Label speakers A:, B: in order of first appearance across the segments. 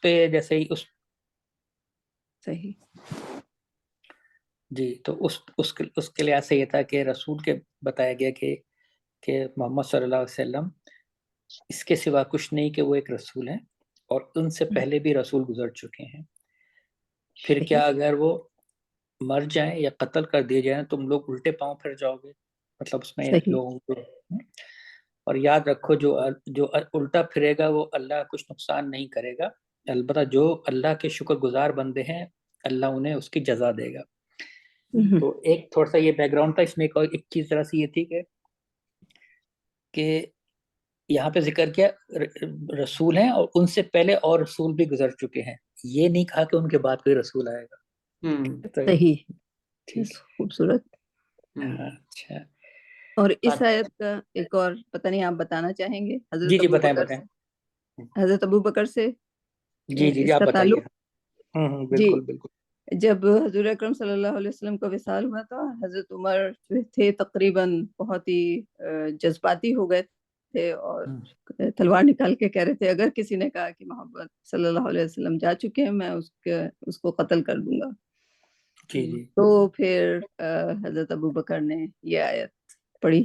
A: پہ جیسے ہی اس
B: صحیح
A: جی، تو اس کے لحاظ سے یہ تھا کہ رسول کے بتایا گیا کہ محمد صلی اللہ علیہ وسلم اس کے سوا کچھ نہیں، کہ وہ ایک رسول ہیں اور ان سے پہلے بھی رسول گزر چکے ہیں. پھر کیا اگر وہ مر جائیں یا قتل کر دیے جائیں تم لوگ الٹے پاؤں پھر جاؤ گے؟ مطلب اس میں لوگوں کو. اور یاد رکھو جو الٹا پھرے گا وہ اللہ کچھ نقصان نہیں کرے گا، البتہ جو اللہ کے شکر گزار بندے ہیں اللہ انہیں اس کی جزا دے گا. تو ایک تھوڑا سا یہ بیک گراؤنڈ تھا. اس میں ایک چیز ذرا سی یہ تھی کہ یہاں پہ ذکر کیا رسول ہیں اور ان سے پہلے اور رسول بھی گزر چکے ہیں، یہ نہیں کہا کہ ان کے بعد کوئی رسول آئے گا.
B: صحیح، خوبصورت.
A: اچھا،
B: اور اس آیت کا ایک اور پتہ نہیں آپ بتانا چاہیں گے؟
A: جی جی بتائیں.
B: حضرت ابو بکر سے
A: جی
B: اس
A: آپ
B: کا
A: بتائیے.
B: تعلق.
A: بالکل بالکل.
B: جب حضور اکرم صلی اللہ علیہ وسلم کا وصال ہوا تھا، حضرت عمر جو تھے تقریباً بہت ہی جذباتی ہو گئے تھے اور تلوار نکال کے کہہ رہے تھے اگر کسی نے کہا کہ محمد صلی اللہ علیہ وسلم جا چکے ہیں میں اس کو قتل کر دوں گا. تو پھر حضرت ابو بکر نے یہ آیت پڑھی.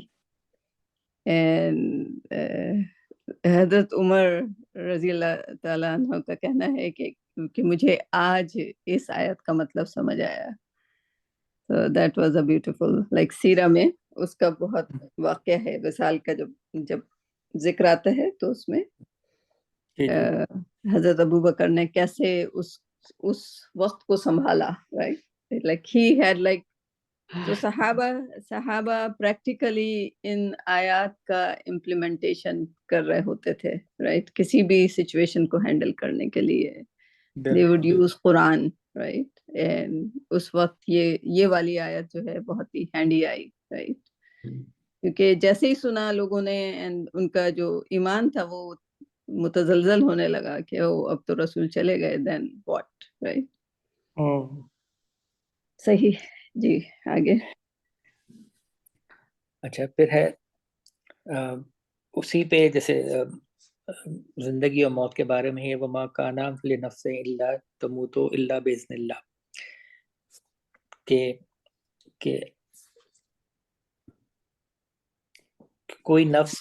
B: حضرت عمر رضی اللہ تعالیٰ عنہ کا کہنا ہے کہ مجھے آج اس آیت کا مطلب سمجھ آیا. So that was a beautiful, like سیرہ میں اس کا بہت واقعہ ہے وصال کا. جب ذکر آتا ہے تو اس میں حضرت ابو بکر نے کیسے اس وقت کو سنبھالا، right, like he had like تو صحابہ پریکٹیکلی ان آیات کا امپلیمنٹیشن کر رہے ہوتے تھے، رائٹ، کسی بھی سچویشن کو ہینڈل کرنے کے لیے they would use Quran, right. اس وقت یہ والی آیت جو ہے بہت ہی ہینڈی آئی، رائٹ، کیونکہ جیسے ہی سنا لوگوں نے ان کا جو ایمان تھا وہ متزلزل ہونے لگا کہ اب تو رسول چلے گئے، then what، رائٹ. صحیح. جی آگے.
A: اچھا، پھر ہے اسی پہ جیسے زندگی اور موت کے بارے میں ہے وما کان لنفس الا تموت الا باذن اللہ، کہ کوئی نفس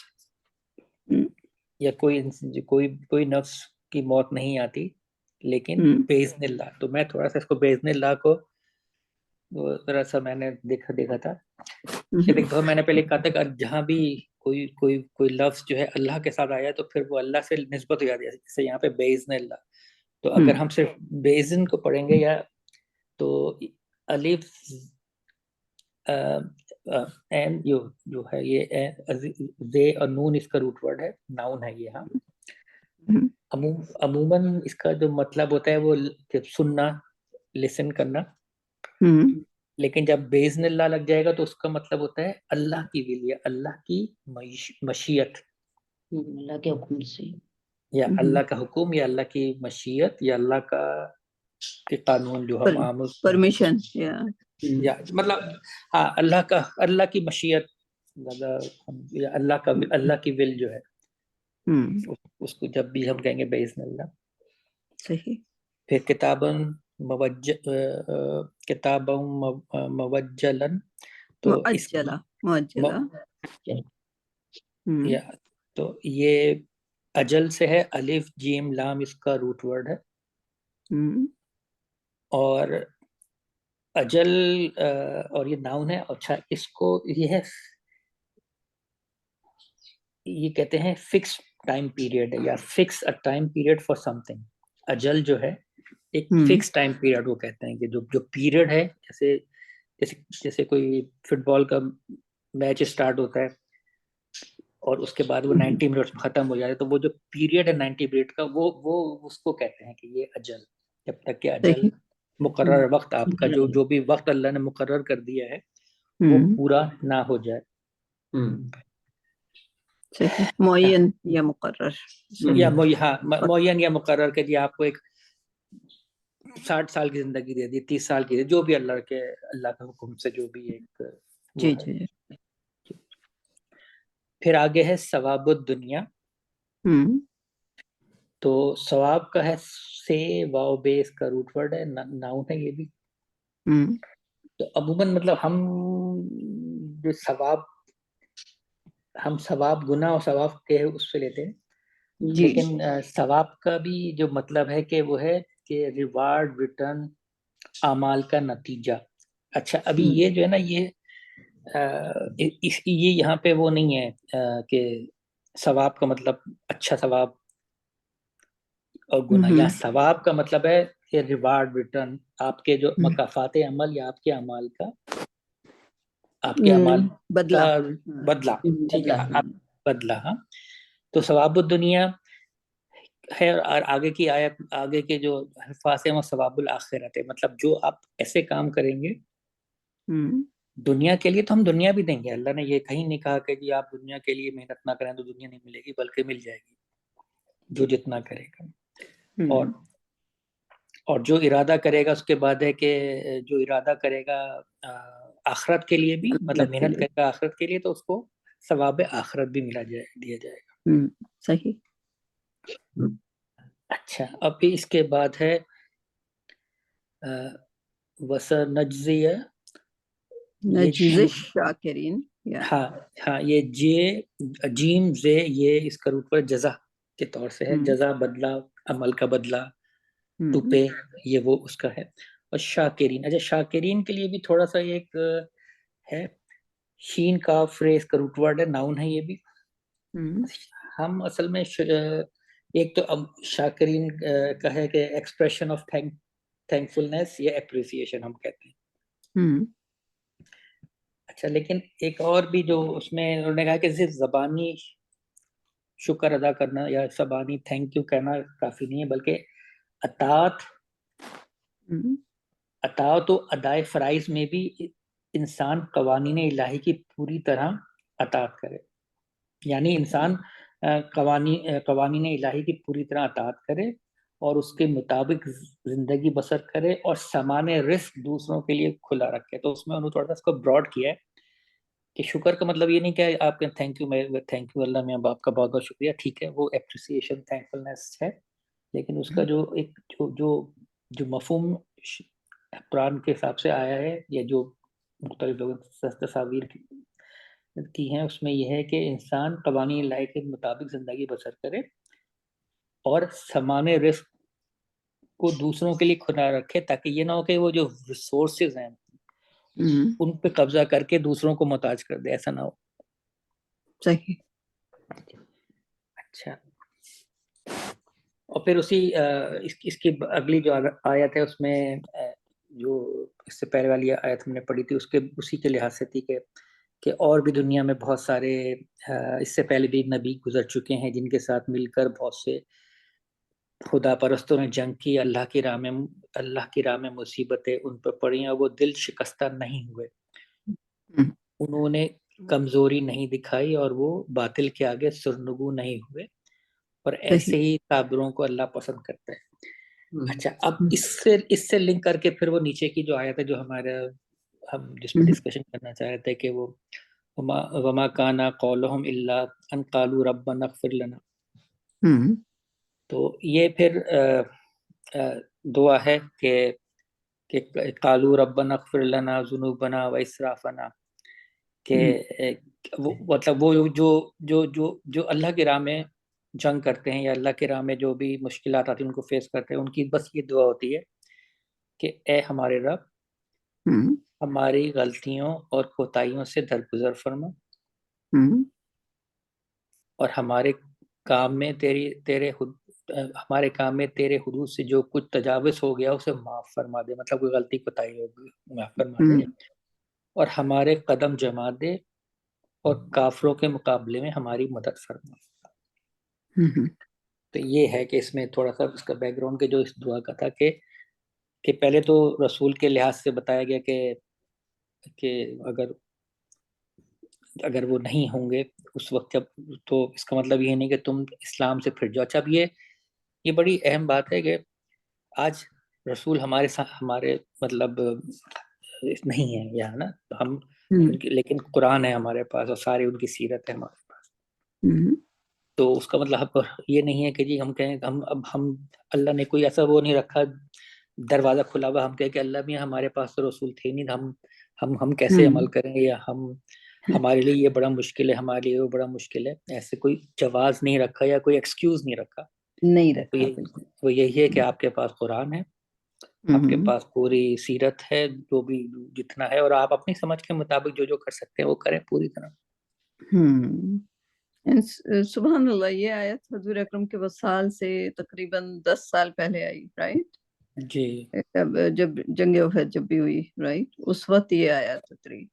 A: یا کوئی نفس کی موت نہیں آتی لیکن باذن اللہ. تو میں تھوڑا سا اس کو باذن اللہ کو ذرا سا میں نے دیکھا تھا کہ دیکھو میں نے پہلے کہا تھا کہ جہاں بھی کوئی لفظ جو ہے اللہ کے ساتھ آیا تو پھر وہ اللہ سے نسبت ہو جاتی ہے، جیسے یہاں پہ باذن اللہ. تو اگر ہم صرف باذن کو پڑھیں گے یا تو الف این جو ہے یہ زے اور نون اس کا روٹ ورڈ ہے، ناؤن ہے یہ. ہاں عموماً اس کا جو مطلب ہوتا ہے وہ سننا، لسن کرنا، لیکن جب باذن اللہ لگ جائے گا تو اس کا مطلب ہوتا ہے اللہ کی ول یا اللہ کی مشیت،
C: اللہ کے حکم سے،
A: یا اللہ کا حکم یا اللہ کی مشیت یا اللہ کا قانون جو ہم عام
B: پرمیشن
A: یا مطلب ہاں اللہ کی مشیت یا اللہ کی ول جو ہے اس کو جب بھی ہم کہیں گے باذن اللہ.
B: صحیح.
A: پھر کتاباً موجلن، تو تو یہ اجل سے ہے، الف جیم لام اس کا روٹ ورڈ ہے. اور اجل اور یہ ناؤن ہے. اچھا اس کو یہ کہتے ہیں فکس ٹائم پیریڈ ہے یا fix a time period for some thing. اجل جو ہے ایک فکس ٹائم پیریڈ وہ کہتے ہیں کہ جو پیریڈ ہے، جیسے کوئی فٹ بال کا میچ اسٹارٹ ہوتا ہے اور اس کے بعد وہ 90 منٹ ختم ہو جاتا ہے، تو وہ جو پیریڈ ہے 90 منٹ کا وہ اس کو کہتے ہیں کہ یہ اجل. جب تک کہ اجل مقرر وقت آپ کا جو بھی وقت اللہ نے مقرر کر دیا ہے وہ پورا نہ ہو جائے.
B: معین یا مقرر،
A: یا معین یا مقرر کہ جی آپ کو ایک 60 سال کی زندگی دے دی، 30 سال کی، جو بھی اللہ کا حکم سے جو بھی ایک
B: جی.
A: پھر آگے ہے ثواب الدنیا. تو ثواب کا ہے سے واو بیس کا روٹ ورڈ ہے، ناؤن ہے یہ بھی. تو عموماً مطلب ہم جو ثواب گناہ اور ثواب کے اس سے لیتے ہیں،
B: جی
A: لیکن ثواب کا بھی جو مطلب ہے کہ وہ ہے کہ ریوارڈ، ریٹرن، اعمال کا نتیجہ. اچھا ابھی یہ جو ہے نا یہ یہاں پہ وہ نہیں ہے کہ ثواب کا مطلب اچھا ثواب اور گناہ. یا ثواب کا مطلب ہے کہ ریوارڈ، ریٹرن، آپ کے جو مکافات عمل یا آپ کے اعمال کا
B: بدلہ،
A: بدلہ. ٹھیک ہے، بدلہ. ہاں تو ثواب الدنیا ہے، اور آگے کی آیت، آگے کے جو الفاظ ہیں وہ ثواب الآخرت ہے. مطلب جو آپ ایسے کام کریں گے دنیا کے لیے تو ہم دنیا بھی دیں گے. اللہ نے یہ کہیں نہیں کہا کہ جی آپ دنیا کے لیے محنت نہ کریں تو دنیا نہیں ملے گی، بلکہ مل جائے گی جو جتنا کرے گا. اور جو ارادہ کرے گا اس کے بعد ہے کہ جو ارادہ کرے گا آخرت کے لیے بھی، مطلب محنت کرے گا آخرت کے لیے، تو اس کو ثواب آخرت بھی دیا جائے گا.
B: صحیح.
A: اچھا اب اس کے بعد ہے وَسَنَجْزِيَ،
B: شاکرین.
A: ہاں یہ جیم زے یہ اس کا روٹ پر جزا کے طور سے ہے. جزا بدلہ، عمل کا بدلہ، ٹو پے، یہ وہ اس کا ہے. اور شاکرین، اچھا شاکرین کے لیے بھی تھوڑا سا ایک ہے، شین کا فریز کا روٹ ورڈ ہے، ناؤن ہے یہ بھی. ہم اصل میں ایک تو شاکرین کا ہے کہ ایکسپریشن آف تھینکفلنس یا اپریسیشن ہم کہتے ہیں. اچھا لیکن ایک اور بھی جو اس میں انہوں نے کہا کہ صرف زبانی شکر ادا کرنا یا زبانی تھینک یو کہنا کافی نہیں ہے، بلکہ اطاعت و ادائے فرائض میں بھی انسان قوانین الہی کی پوری طرح اطاعت کرے. یعنی انسان قوانین الہی کی پوری طرح اطاعت کرے اور اس کے مطابق زندگی بسر کرے اور سامان رزق دوسروں کے لیے کھلا رکھے. تو اس میں انہوں تھوڑا سا اس کو براڈ کیا ہے کہ شکر کا مطلب یہ نہیں کہ آپ کے تھینک یو اللہ میں باپ کا بہت بہت شکریہ، ٹھیک ہے وہ اپریسیشن تھینکفلنس ہے، لیکن اس کا جو ایک جو مفہوم قرآن کے حساب سے آیا ہے یا جو مختلف لوگوں تصاویر کی ہیں اس میں یہ ہے کہ انسان قوانین الہی کے مطابق زندگی بسر کرے اور سامان رزق کو دوسروں کے لیے کھلا رکھے، تاکہ یہ نہ ہو کہ وہ جو ریسورسز ہیں ان پہ قبضہ کر کے دوسروں کو محتاج کر دے، ایسا نہ ہو.
B: صحیح.
A: اچھا اور پھر اسی اس کی اگلی جو آیت ہے اس میں جو اس سے پہلے والی آیت ہم نے پڑھی تھی اسی کے لحاظ سے تھی کہ اور بھی دنیا میں بہت سارے اس سے پہلے بھی نبی گزر چکے ہیں جن کے ساتھ مل کر بہت سے خدا پرستوں نے جنگ کی، اللہ کی راہ میں مصیبتیں ان پر پڑی اور وہ دل شکستہ نہیں ہوئے، انہوں نے کمزوری نہیں دکھائی اور وہ باطل کے آگے سرنگو نہیں ہوئے، اور ایسے ہی صابروں کو اللہ پسند کرتا ہے. اچھا اب اس سے لنک کر کے پھر وہ نیچے کی جو آیت ہے جو ہم جس پہ ڈسکشن کرنا چاہ رہے تھے کہ وہ وما کانا قولہم الا ان قالوا ربنا اغفر لنا. تو یہ پھر دعا ہے کہ قالوا ربنا اغفر لنا ذنوبنا واسرافنا، کہ مطلب وہ جو اللہ کی راہ میں جنگ کرتے ہیں یا اللہ کی راہ میں جو بھی مشکلات آتی ہیں ان کو فیس کرتے ہیں، ان کی بس یہ دعا ہوتی ہے کہ اے ہمارے رب ہماری غلطیوں اور کوتاہیوں سے درگزر فرما اور ہمارے کام میں تیرے حدود سے جو کچھ تجاوز ہو گیا اسے معاف فرما دے، مطلب کوئی غلطی کوتاہی ہوگی معاف فرما دے، اور ہمارے قدم جما دے اور کافروں کے مقابلے میں ہماری مدد فرما. تو یہ ہے کہ اس میں تھوڑا سا اس کا بیک گراؤنڈ کے جو اس دعا کا تھا کہ پہلے تو رسول کے لحاظ سے بتایا گیا کہ اگر وہ نہیں ہوں گے اس وقت جب، تو اس کا مطلب یہ نہیں کہ تم اسلام سے پھر جاؤ. اچھا اب یہ بڑی اہم بات ہے کہ آج رسول ہمارے مطلب نہیں ہے یہاں نا، ہم لیکن قرآن ہے ہمارے پاس اور ساری ان کی سیرت ہے ہمارے پاس. تو اس کا مطلب یہ نہیں ہے کہ جی ہم کہیں ہم اللہ نے کوئی ایسا وہ نہیں رکھا دروازہ کھلا ہوا، ہم کہیں کہ اللہ بھی ہمارے پاس تو رسول تھے نہیں، ہم کیسے عمل کریں گے، یا ہمارے لیے یہ بڑا مشکل ہے، ہمارے لیے وہ بڑا مشکل ہے. ایسے کوئی جواز نہیں رکھا یا کوئی ایکسکیوز نہیں رکھا.
B: نہیں رکھا.
A: وہ یہی ہے کہ آپ کے پاس قرآن ہے، آپ کے پاس پوری سیرت ہے، جو بھی جتنا ہے، اور آپ اپنی سمجھ کے مطابق جو کر سکتے ہیں وہ کریں پوری طرح.
B: سبحان اللہ. یہ آیت حضور اکرم کے وصال سے تقریباً 10 سال پہلے آئی، رائٹ؟
A: جی
B: جب جنگ احد جب بھی ہوئی، رائٹ، اس وقت یہ آیت اتری.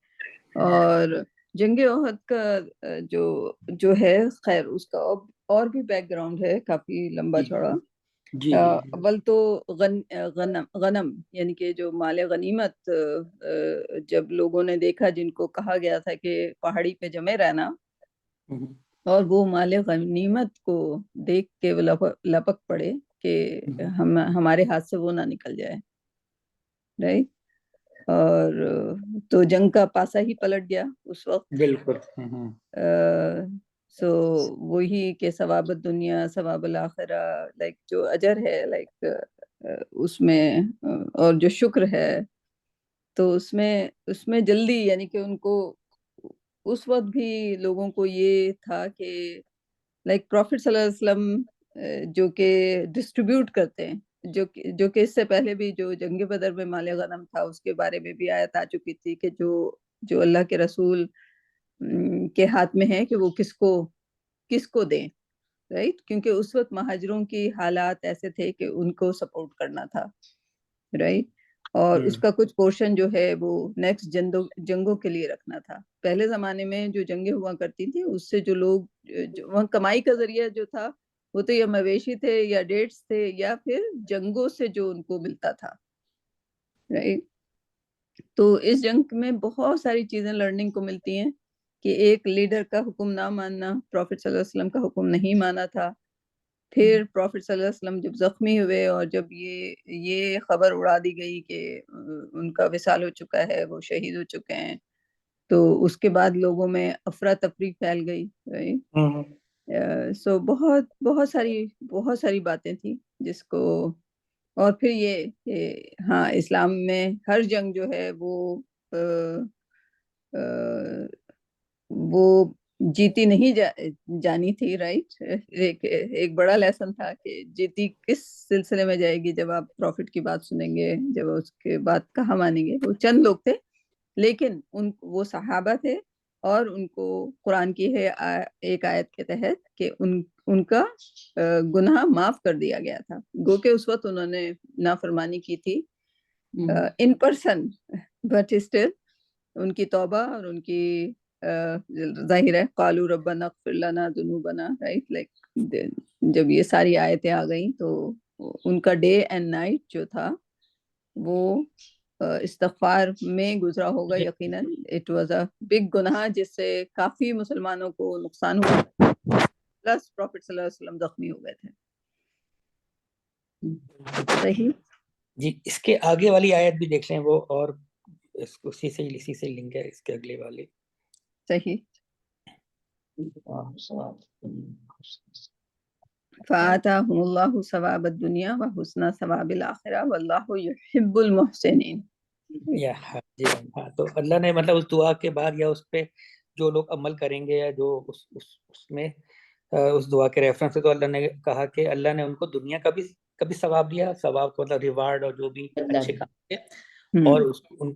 B: اور جنگ احد کا جو ہے، خیر اس کا اور بھی بیک گراؤنڈ ہے کافی لمبا چوڑا.
A: جی
B: اول تو غنم یعنی کہ جو مال غنیمت جب لوگوں نے دیکھا، جن کو کہا گیا تھا کہ پہاڑی پہ جمے رہنا، اور وہ مال غنیمت کو دیکھ کے وہ لپک پڑے کہ ہمارے ہاتھ سے وہ نہ نکل جائے، رائٹ. اور تو جنگ کا پاسا ہی پلٹ گیا اس وقت.
A: بالکل.
B: سو وہی کہ ثواب الدنیا ثواب الآخرہ، لائک جو اجر ہے لائک اس میں، اور جو شکر ہے، تو اس میں جلدی، یعنی کہ ان کو اس وقت بھی لوگوں کو یہ تھا کہ لائک پروفٹ صلی اللہ علیہ وسلم جو کہ ڈسٹریبیوٹ کرتے ہیں، جو کہ اس سے پہلے بھی جو جنگ بدر میں مال غنم تھا اس کے بارے میں بھی آیت آ چکی تھی کہ جو اللہ کے رسول کے ہاتھ میں ہے کہ وہ کس کو دیں، رائٹ. کیونکہ اس وقت مہاجروں کی حالات ایسے تھے کہ ان کو سپورٹ کرنا تھا، رائٹ. اور اس کا کچھ پورشن جو ہے وہ نیکسٹ جنگوں کے لیے رکھنا تھا. پہلے زمانے میں جو جنگیں ہوا کرتی تھی، اس سے جو لوگ وہاں کمائی کا ذریعہ جو تھا وہ تو یا مویشی تھے یا ڈیٹس تھے یا پھر جنگوں سے جو ان کو ملتا تھا، رائٹ. تو اس جنگ میں بہت ساری چیزیں لرننگ کو ملتی ہیں کہ ایک لیڈر کا حکم نہ ماننا، پروفٹ صلی اللہ علیہ وسلم کا حکم نہیں مانا تھا. پھر پروفٹ صلی اللہ علیہ وسلم جب زخمی ہوئے اور جب یہ خبر اڑا دی گئی کہ ان کا وصال ہو چکا ہے، وہ شہید ہو چکے ہیں، تو اس کے بعد لوگوں میں افراتفری پھیل گئی، رائٹ. سو بہت ساری باتیں تھیں جس کو، اور پھر یہ کہ ہاں اسلام میں ہر جنگ جو ہے وہ جیتی نہیں جانی تھی، رائٹ. ایک بڑا لیسن تھا کہ جیتی کس سلسلے میں جائے گی. جب آپ پروفٹ کی بات سنیں گے، جب اس کے بعد کہاں مانیں گے. وہ چند لوگ تھے، لیکن وہ صحابہ تھے، اور ان کو قرآن کی ہے ایک آیت کے تحت کہ ان کا گناہ معاف کر دیا گیا تھا. گو کہ اس وقت انہوں نے نافرمانی کی تھی in person, but still in کی توبہ اور ان کی ظاہر ہے قالوا ربنا اغفر لنا ذنوبنا، رائٹ. لائک جب یہ ساری آیتیں آ گئیں تو ان کا ڈے اینڈ نائٹ جو تھا وہ استغفار میں گزرا ہوگا یقیناً. اٹ واز اے بگ گناہ جس سے کافی مسلمانوں کو نقصان ہوا، پلس پروفٹ صلی اللہ علیہ وسلم زخمی ہو گئے تھے. صحیح
A: جی. اس کے آگے والی آیت بھی دیکھ لیں، وہ اور اسی سے لنک ہے اس کے اگلے والی.
B: صحیح. فآتاہم اللہ ثواب الدنیا وحسن ثواب الآخرہ واللہ یحب المحسنین.
A: تو اللہ نے مطلب اس دعا کے بعد یا اس پہ جو لوگ عمل کریں گے، یا جو اس میں اس دعا کے ریفرنس سے، تو اللہ نے کہا کہ اللہ نے ان کو دنیا کا بھی کبھی ثواب دیا، ثواب کو مطلب ریوارڈ اور جو بھی اچھے کام کیے، اور ان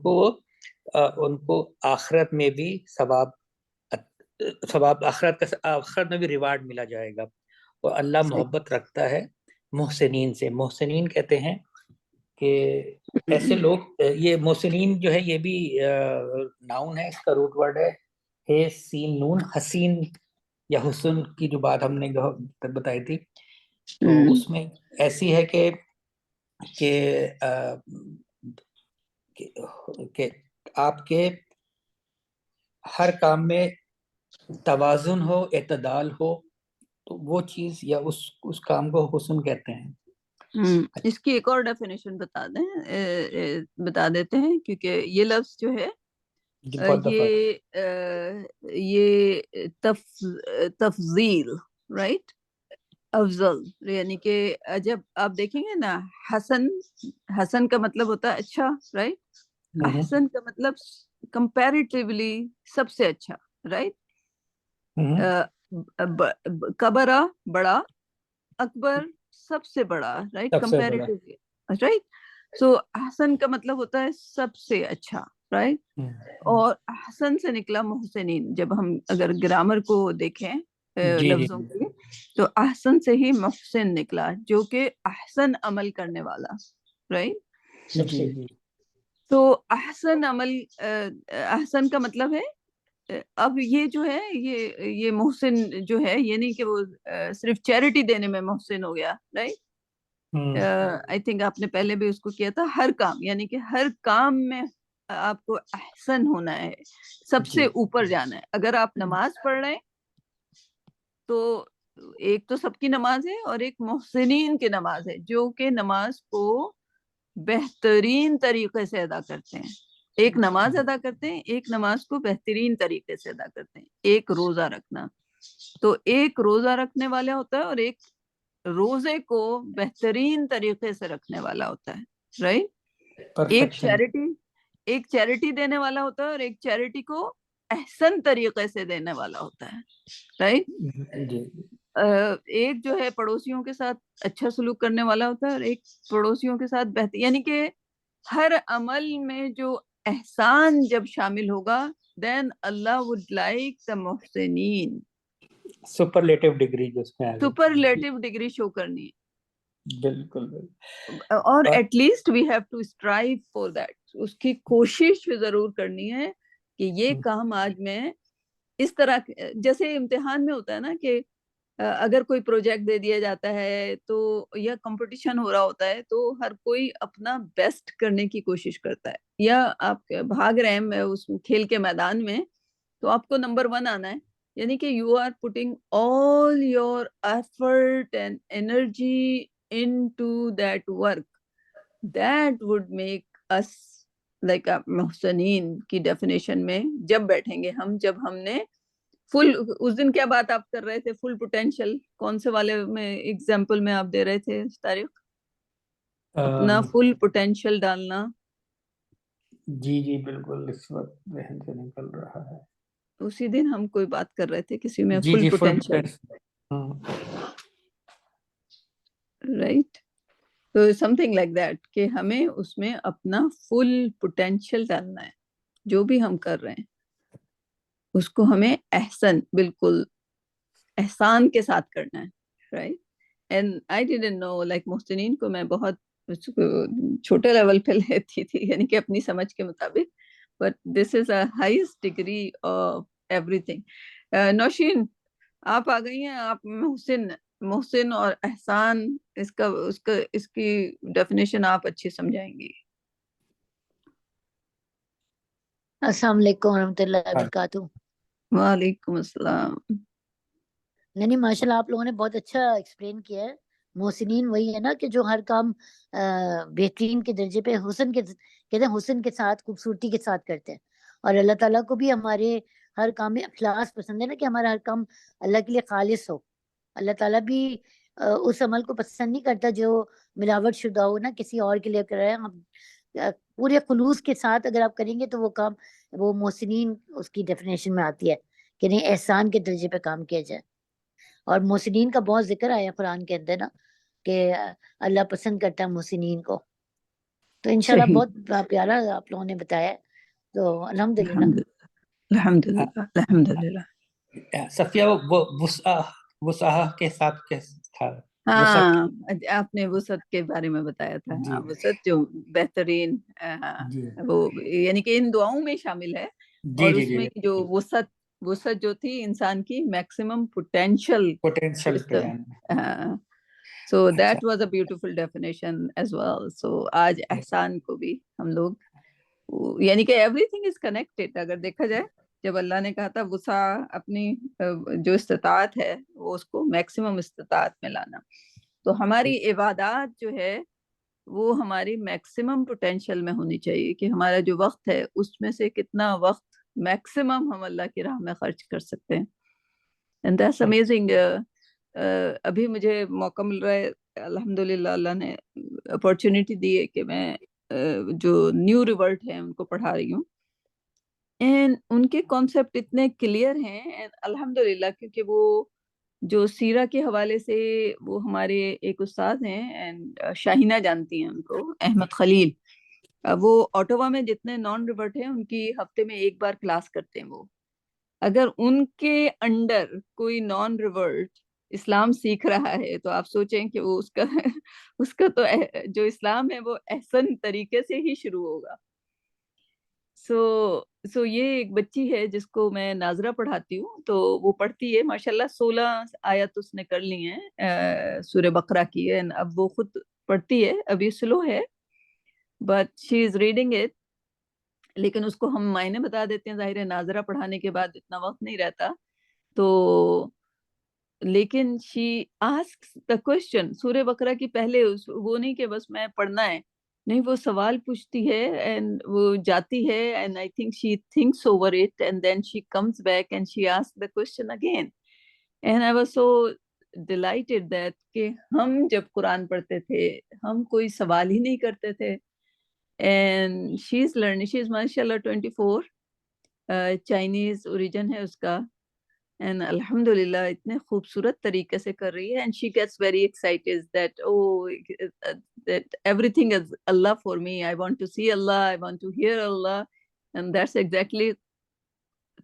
A: کو آخرت میں بھی ثواب آخرت میں بھی ریوارڈ ملا جائے گا. اور اللہ محبت رکھتا ہے محسنین سے. محسنین کہتے ہیں کہ ایسے لوگ، یہ محسنین جو ہے یہ بھی ناؤن ہے، اس کا روٹ ورڈ ہے سین نون، حسین یا حسن کی جو بات ہم نے بتائی تھی. تو اس میں ایسی ہے کہ آپ کے ہر کام میں توازن ہو، اعتدال ہو، تو وہ چیز یا اس کام کو حسن کہتے ہیں.
B: اس کی ایک اور ڈیفینیشن بتا دیتے ہیں، کیونکہ یہ لفظ جو ہے یہ تفضیل right? افضل یعنی کہ جب آپ دیکھیں گے نا حسن کا مطلب ہوتا ہے اچھا، رائٹ؟ احسن کا مطلب کمپیریٹیولی سب سے اچھا، رائٹ؟ کبرا بڑا، اکبر سب سے بڑا، رائٹ؟ Comparatively, right? سو احسن کا مطلب ہوتا ہے سب سے اچھا، رائٹ؟ اور احسن سے نکلا محسنین. جب ہم اگر گرامر کو دیکھیں لفظوں کے، تو احسن سے ہی محسن نکلا، جو کہ احسن عمل کرنے والا، رائٹ؟ تو احسن عمل، احسن کا مطلب ہے اب یہ جو ہے یہ محسن جو ہے، یہ نہیں کہ وہ صرف چیریٹی دینے میں محسن ہو گیا، رائٹ؟ آئی تھنک آپ نے پہلے بھی اس کو کیا تھا، ہر کام، یعنی کہ ہر کام میں آپ کو احسن ہونا ہے، سب سے اوپر جانا ہے. اگر آپ نماز پڑھ رہے ہیں تو ایک تو سب کی نماز ہے، اور ایک محسنین کی نماز ہے، جو کہ نماز کو بہترین طریقے سے ادا کرتے ہیں. ایک نماز ادا کرتے ہیں، ایک نماز کو بہترین طریقے سے ادا کرتے ہیں. ایک روزہ رکھنا، تو ایک روزہ رکھنے والا ہوتا ہے، اور ایک روزے کو بہترین طریقے سے رکھنے والا ہوتا ہے، رائٹ؟ ایک چیریٹی دینے والا ہوتا ہے، اور ایک چیریٹی کو احسن طریقے سے دینے والا ہوتا ہے، رائٹ؟ ایک جو ہے پڑوسیوں کے ساتھ اچھا سلوک کرنے والا ہوتا ہے، اور ایک پڑوسیوں کے ساتھ بہتر، یعنی کہ ہر عمل میں جو احسان جب شامل ہوگا، then Allah would like the محسنین.
A: سپرلیٹو ڈگری جو اس میں
B: سپرلیٹو ڈگری شو کرنی ہے.
A: بالکل.
B: اور at least we have to strive for that. اس کی کوشش ضرور کرنی ہے کہ یہ کام آج میں اس طرح، جیسے امتحان میں ہوتا ہے نا کہ اگر کوئی پروجیکٹ دے دیا جاتا ہے تو یا کمپٹیشن ہو رہا ہوتا ہے، تو ہر کوئی اپنا بیسٹ کرنے کی کوشش کرتا ہے. یا آپ بھاگ رہے ہیں اس کھیل کے میدان میں، تو آپ کو نمبر 1 آنا ہے، یعنی کہ you are putting all your effort and energy into that work. That would make us like محسنین کی ڈیفینیشن میں جب بیٹھیں گے ہم، جب ہم نے فل، اس دن کیا بات آپ کر رہے تھے، فل پوٹینشیل کون سے والے میں ایگزامپل میں آپ دے رہے تھے طارق؟ اپنا فل پوٹینشیل ڈالنا.
A: جی بالکل، اس وقت ذہن سے نکل رہا ہے.
B: اسی دن ہم کوئی بات کر رہے تھے کسی میں فل پوٹینشیل، رائٹ؟ تو سم تھنگ لائک دیٹ کہ ہمیں اس میں اپنا فل پوٹینشیل ڈالنا ہے. جو بھی ہم کر رہے ہیں اس کو ہمیں احسن، بالکل احسان کے ساتھ کرنا ہے، right? And I didn't know, like محسنین کو میں بہت چھوٹے لیول پہ لیتی تھی، یعنی کہ اپنی سمجھ کے مطابق، but this is a highest degree of every thing. Nausheen آپ آ گئی ہیں، آپ محسن اور احسان، اس کی ڈیفینیشن آپ اچھی سمجھائیں گی.
C: السلام علیکم ورحمۃ اللہ وبرکاتہ.
B: وعلیکم السلام.
C: نہیں ماشاء اللہ آپ لوگوں نے بہت اچھا ایکسپلین کیا ہے. محسنین وہی ہے نا کہ جو ہر کام بہترین کے درجے پہ حسن کے کہتے ہیں، حسن کے ساتھ، خوبصورتی کے ساتھ کرتے ہیں. اور اللہ تعالیٰ کو بھی ہمارے ہر کام میں اخلاص پسند ہے نا، کہ ہمارا ہر کام اللہ کے لیے خالص ہو. اللہ تعالیٰ بھی اس عمل کو پسند نہیں کرتا جو ملاوٹ شدہ ہو، نا کسی اور کے لیے کر رہے ہیں. ہم پورے خلوص کے ساتھ اگر آپ کریں گے تو وہ کام، وہ محسنین اس کی ڈیفینیشن میں آتی ہے کہ نہیں، احسان کے درجے پہ کام کیا جائے. اور محسنین کا بہت ذکر آیا قرآن کے اندر نا، کہ اللہ پسند کرتا ہے محسنین کو. تو انشاءاللہ بہت پیارا آپ لوگوں نے بتایا. تو الحمدللہ
B: الحمدللہ.
A: صفیہ وہ وسعہ کے ساتھ تھا.
B: ہاں آپ نے وسعت کے بارے میں بتایا تھا. ہاں وسعت جو بہترین، وہ یعنی کہ ان دعاؤں میں شامل ہے. اور اس میں جو وسعت جو تھی انسان کی maximum potential. So that was a beautiful definition as well. So آج احسان کو بھی ہم لوگ، یعنی کہ ایوری تھنگ از کنیکٹڈ. اگر دیکھا جائے، جب اللہ نے کہا تھا وسع، اپنی جو استطاعت ہے وہ اس کو میکسیمم استطاعت میں لانا، تو ہماری عبادات جو ہے وہ ہماری میکسیمم پوٹینشیل میں ہونی چاہیے، کہ ہمارا جو وقت ہے اس میں سے کتنا وقت میکسیمم ہم اللہ کی راہ میں خرچ کر سکتے ہیں. And that's amazing. ابھی مجھے موقع مل رہا ہے الحمدللہ، اللہ نے اپارچونیٹی دی ہے کہ میں جو نیو ریورٹ ہیں ان کو پڑھا رہی ہوں، اینڈ ان کے کانسیپٹ اتنے کلیئر ہیں الحمدللہ، کیونکہ وہ جو سیرہ کے حوالے سے وہ ہمارے ایک استاد ہیں، اینڈ شاہینہ جانتی ہیں ان کو، احمد خلیل، وہ آٹووا میں جتنے نان ریورٹ ہیں ان کی ہفتے میں ایک بار کلاس کرتے ہیں وہ. اگر ان کے انڈر کوئی نان ریورٹ اسلام سیکھ رہا ہے تو آپ سوچیں کہ وہ اس کا تو جو اسلام ہے وہ احسن طریقے سے ہی شروع ہوگا. سو یہ ایک بچی ہے جس کو میں ناظرہ پڑھاتی ہوں، تو وہ پڑھتی ہے ماشاءاللہ 16 آیت اس نے کر لی ہیں سورہ بقرہ کی، اب وہ خود پڑھتی ہے، ابھی سلو ہے but she is reading it, لیکن اس کو ہم معنی بتا دیتے ہیں، ظاہر ہے ناظرہ پڑھانے کے بعد اتنا وقت نہیں رہتا، تو لیکن شی آسکس دا کوشچن سورہ بقرہ کی پہلے، وہ نہیں کہ بس میں پڑھنا ہے، نہیں، وہ سوال پوچھتی ہے اینڈ وہ جاتی ہے and I think she thinks over it and then she comes back and she ask the question again, and I was so delighted that کہ ہم جب قرآن پڑھتے تھے ہم کوئی سوال ہی نہیں کرتے تھے. اینڈ شی از لرننگ، شی از ماشاء اللہ 24، چائنیز اوریجن ہے اس کا، اینڈ الحمد للہ اتنے خوبصورت طریقے سے کر رہی ہے، and she gets very excited that that everything is Allah for me, I want to see Allah, I want to hear Allah, and that's exactly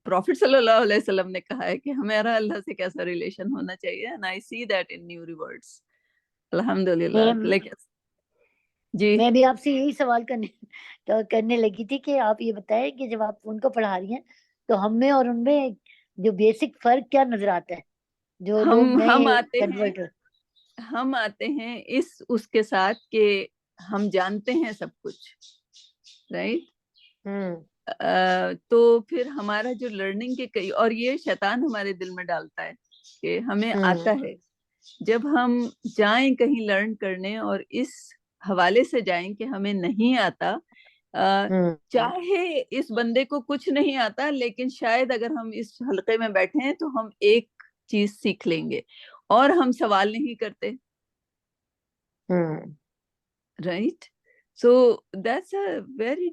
B: Prophet صلی اللہ علیہ وسلم نے کہا ہے کہ ہمارا اللہ سے کیسا ریلیشن ہونا چاہیے، and I see that in new rewards الحمدللہ. جی
C: میں بھی آپ سے یہی سوال کرنے لگی تھی کہ آپ یہ بتائیں کہ جب آپ ان کو پڑھا رہی ہیں تو ہم میں اور ان میں جو بیسک فرق کیا نظر آتا ہے جو لوگ
B: ہم آتے ہیں اس کے ساتھ کہ ہم جانتے ہیں سب کچھ، رائٹ، تو پھر ہمارا جو لرننگ کے کئی، اور یہ شیطان ہمارے دل میں ڈالتا ہے کہ ہمیں آتا ہے، جب ہم جائیں کہیں لرن کرنے اور اس حوالے سے جائیں کہ ہمیں نہیں آتا، چاہے اس بندے کو کچھ نہیں آتا، لیکن شاید اگر ہم اس حلقے میں بیٹھے ہیں تو ہم ایک چیز سیکھ لیں گے، اور ہم سوال نہیں کرتے، right. So that's a very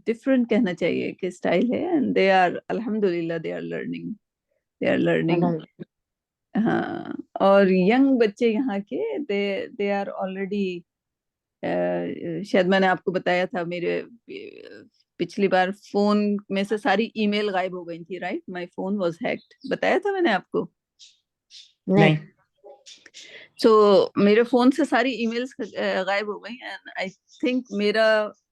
B: different کہنا چاہیے کہ اسٹائل ہے، اینڈ دے آر الحمدللہ دے آر لرننگ. ہاں، اور ینگ بچے یہاں کے دے آر آلریڈی، شاید میں نے آپ کو بتایا تھا میرے پچھلی بار فون میں سے ساری ای میل غائب ہو گئی تھی، رائٹ، مائی فون واز ہیکڈ، بتایا تھا میں نے آپ کو؟
A: نہیں.
B: سو میرے فون سے ساری ای میلز غائب ہو گئی، اینڈ آئی تھنک میرا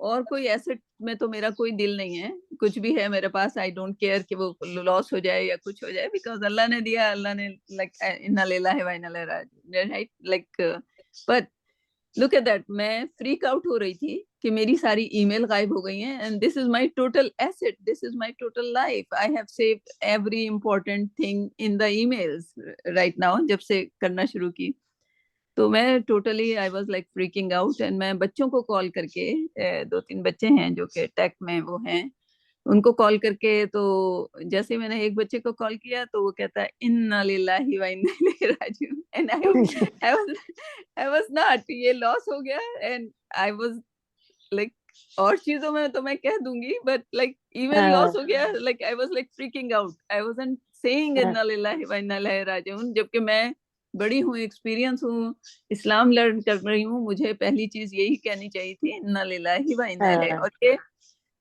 B: اور کوئی ایسٹ میں تو میرا کوئی دل نہیں ہے، کچھ بھی ہے میرے پاس آئی ڈونٹ کیئر کہ وہ لاس ہو جائے یا کچھ ہو جائے، بیکاز اللہ نے دیا، اللہ نے لائک انا للہ و انا الیہ راجعون، right, like but look at that, میں فریک آؤٹ ہو رہی تھی کہ میری ساری ای میل غائب ہو گئی ہیں، and this is my total asset, this is my total life, I have saved every important thing in the emails right now, جب سے کرنا شروع کی. تو میں totally I was like freaking out, and میں بچوں کو کال کر کے، 2-3 بچے ہیں جو کہ ٹیک میں وہ ہیں، ان کو کال کر کے، تو جیسے میں نے ایک بچے کو کال کیا تو وہ کہتا ہے انا للہ و انا الیہ راجعون، اینڈ I was not، یہ لاس ہو گیا، اینڈ I was like اور چیزوں میں تو میں کہہ دوں گی بٹ لائک ایون لاس ہو گیا، like I was like freaking out، I wasn't saying انا للہ و انا الیہ راجعون، جبکہ میں بڑی ہوں، ایکسپیرینس ہوں، اسلام لرن کر رہی ہوں، مجھے پہلی چیز یہی کہنی چاہیے تھی انا للہ و انا الیہ. اور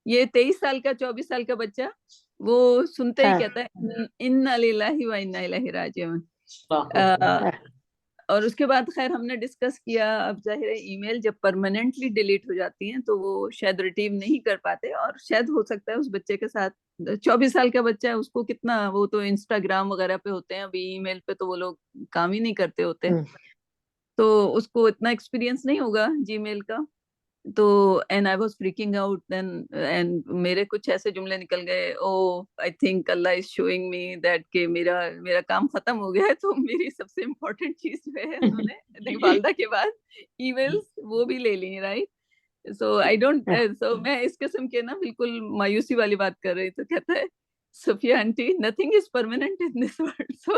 B: یہ 23 سال کا 24 سال کا بچہ وہ سنتے ہی کہتا ہے انا للہ و انا الیہ راجعون. اور اس کے بعد خیر ہم نے ڈسکس کیا، اب ظاہر ہے ای میل جب پرماننٹلی ڈیلیٹ ہو جاتی ہیں تو وہ شاید ریٹریو نہیں کر پاتے، اور شاید ہو سکتا ہے اس بچے کے ساتھ 24 سال کا بچہ ہے، اس کو کتنا، وہ تو انسٹاگرام وغیرہ پہ ہوتے ہیں، ابھی ای میل پہ تو وہ لوگ کام ہی نہیں کرتے ہوتے، تو اس کو اتنا ایکسپیرینس نہیں ہوگا جی میل کا. تو and I was freaking out then, and میرے کچھ ایسے جملے نکل گئے، او I think Allah is شوئنگ me that کہ میرا کام ختم ہو گیا ہے. تو میری سب سے امپورٹنٹ چیز جو ہے انہوں نے والدہ کے بعد ای میلز وہ بھی لے لی، رائٹ. سو آئی ڈونٹ، سو میں اس قسم کے نا بالکل مایوسی والی بات کر رہی، تو کہتا ہے Sophia aunty, nothing is permanent in this world. So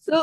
B: So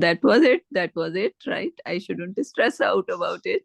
B: that was it, right? I shouldn't stress out about it.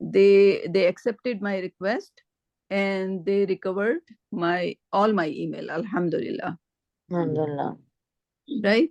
B: they accepted my request and they recovered all my email, alhamdulillah.
C: Alhamdulillah.
B: Right,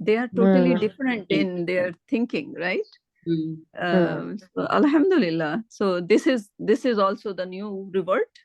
B: they are totally different in their thinking, right? So alhamdulillah, so this is also the new revert.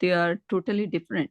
B: they are totally different.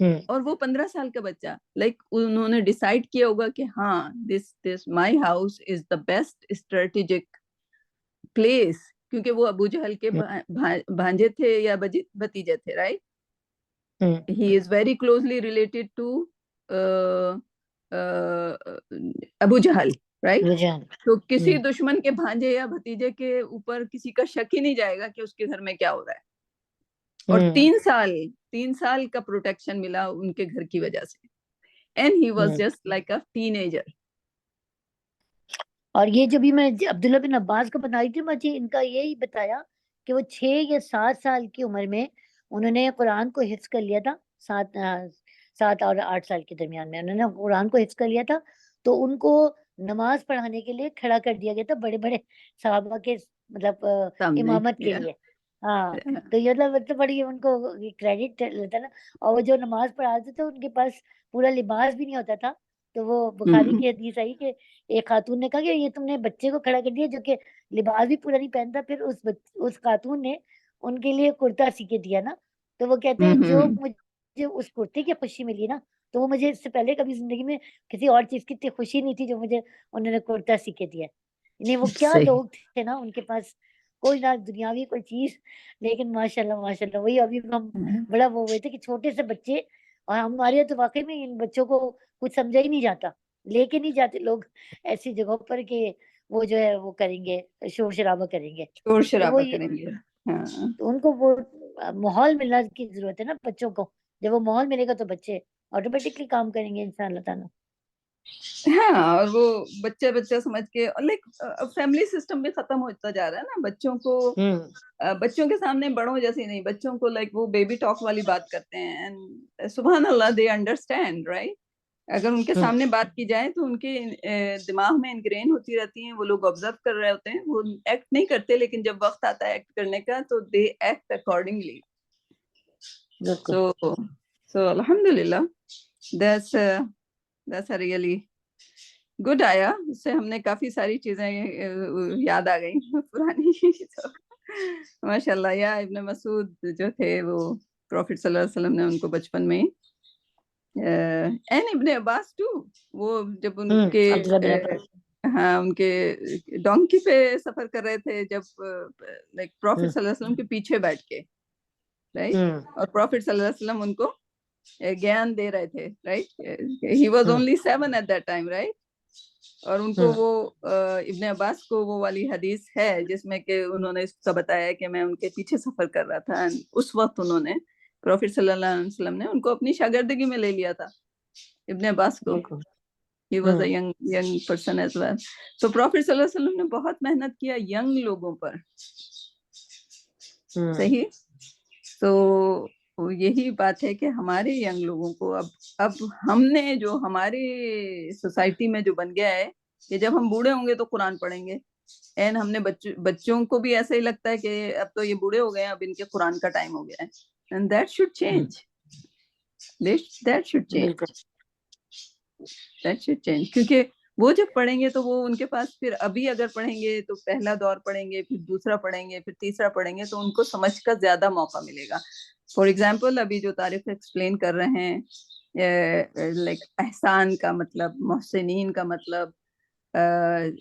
B: اور وہ 15 سال کا بچہ like انہوں نے decide کیا ہوگا کہ ہاں this my house is the best strategic place, کیونکہ وہ ابو جہل کے بھانجے تھے یا بھتیجے تھے، right. He is very closely related to Abu Jahl, right. تو کسی دشمن کے بھانجے یا بھتیجے کے اوپر کسی کا شک ہی نہیں جائے گا کہ اس کے گھر میں کیا ہو رہا ہے. اور 3 سال کا پروٹیکشن ملا ان کے گھر کی وجہ سے. And he was just like a ten ager.
C: اور یہ جو بھی میں عبداللہ بن عباس کو بتائی تھی، مجھے ان کا یہی بتایا کہ وہ 6 یا 7 سال کی عمر میں انہوں نے قرآن کو حفظ کر لیا تھا. 7 اور 8 سال کے درمیان میں انہوں نے قرآن کو حفظ کر لیا تھا. تو ان کو نماز پڑھانے کے لیے کھڑا کر دیا گیا تھا بڑے بڑے صحابہ کے مطلب امامت کے لیے. ہاں تو یہ مطلب بڑی ان کو کریڈٹ لیتا نا. اور وہ جو نماز پڑھاتے تھے ان کے پاس پورا لباس بھی نہیں ہوتا تھا. تو وہ بخاری کی حدیث آئی کہ ایک خاتون نے کہا کہ یہ تم نے بچے کو کھڑا کر دیا جو کہ لباس بھی پورا نہیں پہنتا. پھر اس خاتون نے ان کے لیے کرتا سی کے دیا نا. تو وہ کہتے ہیں جو مجھے اس کرتے کی خوشی ملی نا، تو وہ مجھے اس سے پہلے کبھی زندگی میں کسی اور چیز کی اتنی خوشی نہیں تھی جو مجھے انہوں نے کرتا سی کے دیا. یعنی وہ کیا لوگ تھے نا، ان کے پاس کوئی نہ دنیاوی کوئی چیز، لیکن ماشاءاللہ ماشاءاللہ. وہی ابھی ہم بڑا وہ ہوئے تھے کہ چھوٹے سے بچے، اور ہمارے یہاں تو واقعی میں ان بچوں کو کچھ سمجھا ہی نہیں جاتا. لے کے نہیں جاتے لوگ ایسی جگہوں پر کہ وہ جو ہے وہ کریں گے، شور شرابہ کریں گے.
B: شور شرابہ کریں گے.
C: تو ان کو وہ ماحول ملنا کی ضرورت ہے نا بچوں کو. جب وہ ماحول ملے گا تو بچے آٹومیٹکلی کام کریں گے انشاء اللہ تعالیٰ.
B: ہاں، اور وہ بچہ سمجھ کے لائک فیملی سسٹم بھی ختم ہوتا جا رہا ہے نا. بچوں کو بچوں کے سامنے بڑوں جیسے نہیں، بچوں کو لائک وہ بیبی ٹاک والی بات کرتے ہیں. اینڈ سبحان اللہ دے انڈرسٹینڈ، رائٹ. اگر ان کے سامنے بات کی جائے تو ان کے دماغ میں انگرین ہوتی رہتی ہیں. وہ لوگ آبزرو کر رہے ہوتے ہیں، وہ ایکٹ نہیں کرتے، لیکن جب وقت آتا ہے ایکٹ کرنے کا تو دے ایکٹ اکارڈنگلی. سو الحمدللہ that's a really good آیا. اس سے ہم نے کافی ساری چیزیں یاد آ گئی پرانی. ماشاء اللہ. یا ابن مسعود جو تھے وہ پروفٹ صلی اللہ علیہ وسلم نے ان کو بچپن میں ابن عباس ٹو، وہ جب ان کے ہاں ان کے ڈونکی پہ سفر کر رہے تھے، جب لائک پروفٹ صلی اللہ علیہ وسلم کے پیچھے بیٹھ کے، رائٹ. اور پروفٹ صلی اللہ علیہ وسلم ان کو گیان دے رہے تھے، right. He was only 7 at that time, right. اور ان کو وہ ابن عباس کو وہ والی حدیث ہے جس میں کہ انہوں نے اس کا بتایا کہ میں ان کے پیچھے سفر کر رہا تھا. اس وقت انہوں نے پروفٹ صلی اللہ علیہ وسلم نے ان کو اپنی شاگردگی میں لے لیا تھا، ابن عباس کو. He was a young person as well. تو پروفٹ صلی اللہ علیہ وسلم نے بہت محنت کیا ینگ لوگوں پر. صحیح. تو یہی بات ہے کہ ہمارے ینگ لوگوں کو اب ہم نے جو ہماری سوسائٹی میں جو بن گیا ہے کہ جب ہم بوڑھے ہوں گے تو قرآن پڑھیں گے. اینڈ ہم نے بچوں کو بھی ایسا ہی لگتا ہے کہ اب تو یہ بوڑھے ہو گئے ہیں، اب ان کے قرآن کا ٹائم ہو گیا ہے. And that should change. That should change. کیونکہ وہ جب پڑھیں گے تو وہ ان کے پاس پھر ابھی اگر پڑھیں گے تو پہلا دور پڑھیں گے، پھر دوسرا پڑھیں گے، پھر تیسرا پڑھیں گے، تو ان کو سمجھ کا زیادہ موقع ملے گا. فار ایگزامپل ابھی جو طارق ایکسپلین کر رہے ہیں لائک احسان کا مطلب، محسنین کا مطلب،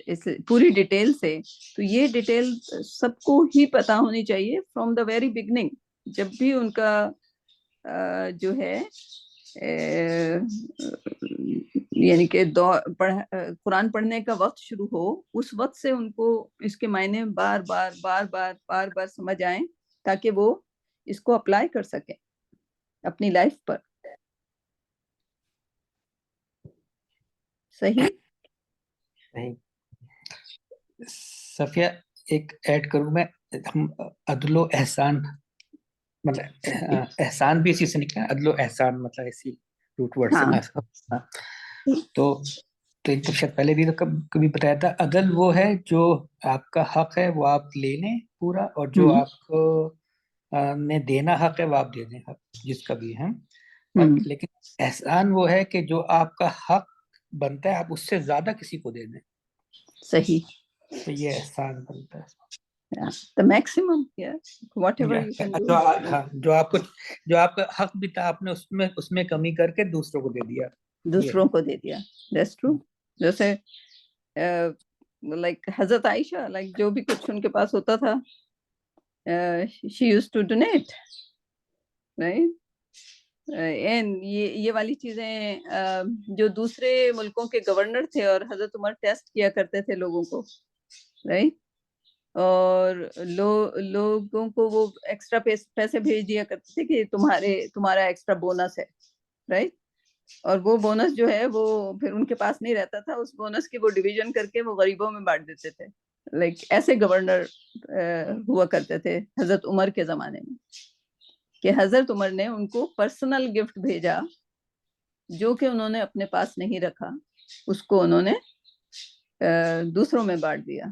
B: اس پوری ڈیٹیل سے، تو یہ ڈیٹیل سب کو ہی پتا ہونی چاہیے فرام دا ویری بگننگ. جب بھی ان کا جو ہے یعنی کہ قرآن پڑھنے کا وقت شروع ہو، اس وقت سے ان کو اس کے معنی بار بار سمجھ آئیں، تاکہ وہ اس کو اپلائی کر سکیں اپنی لائف پر. صحیح.
A: صفیہ ایک ایڈ کروں میں، ہم عدل و احسان مطلب احسان بھی اسی سے نکلا، عدل و احسان مطلب اسی روٹ ورڈ سے. تو ایک تو شاید پہلے بھی کبھی بتایا تھا، عدل وہ ہے جو آپ کا حق ہے وہ آپ لے لیں پورا، اور جو آپ کو نے دینا حق ہے وہ آپ دے دیں، جس کا بھی ہے. لیکن احسان وہ ہے کہ جو آپ کا حق بنتا ہے آپ اس سے زیادہ کسی کو دے دیں.
B: صحیح.
A: تو یہ احسان بنتا ہے.
B: the maximum, yeah, whatever you can do.
A: جو آپ کا حق بھی تھا آپ نے اس میں کمی کر کے دوسروں کو دے دیا.
B: دوسروں کو دے دیا. That's true. جیسے like حضرت عائشہ, like جو بھی کچھ ان کے پاس ہوتا تھا, she used to donate, right? And یہ والی چیزیں جو دوسرے ملکوں کے گورنر تھے اور حضرت عمر ٹیسٹ کیا کرتے تھے لوگوں کو, right? اور لوگوں کو وہ ایکسٹرا پیسے بھیج دیا کرتے تھے کہ تمہارا ایکسٹرا بونس ہے, رائٹ؟ اور وہ بونس جو ہے وہ پھر ان کے پاس نہیں رہتا تھا, اس بونس کی وہ ڈویژن کر کے وہ غریبوں میں بانٹ دیتے تھے. لائک ایسے گورنر ہوا کرتے تھے حضرت عمر کے زمانے میں, کہ حضرت عمر نے ان کو پرسنل گفٹ بھیجا جو کہ انہوں نے اپنے پاس نہیں رکھا, اس کو انہوں نے دوسروں میں بانٹ دیا.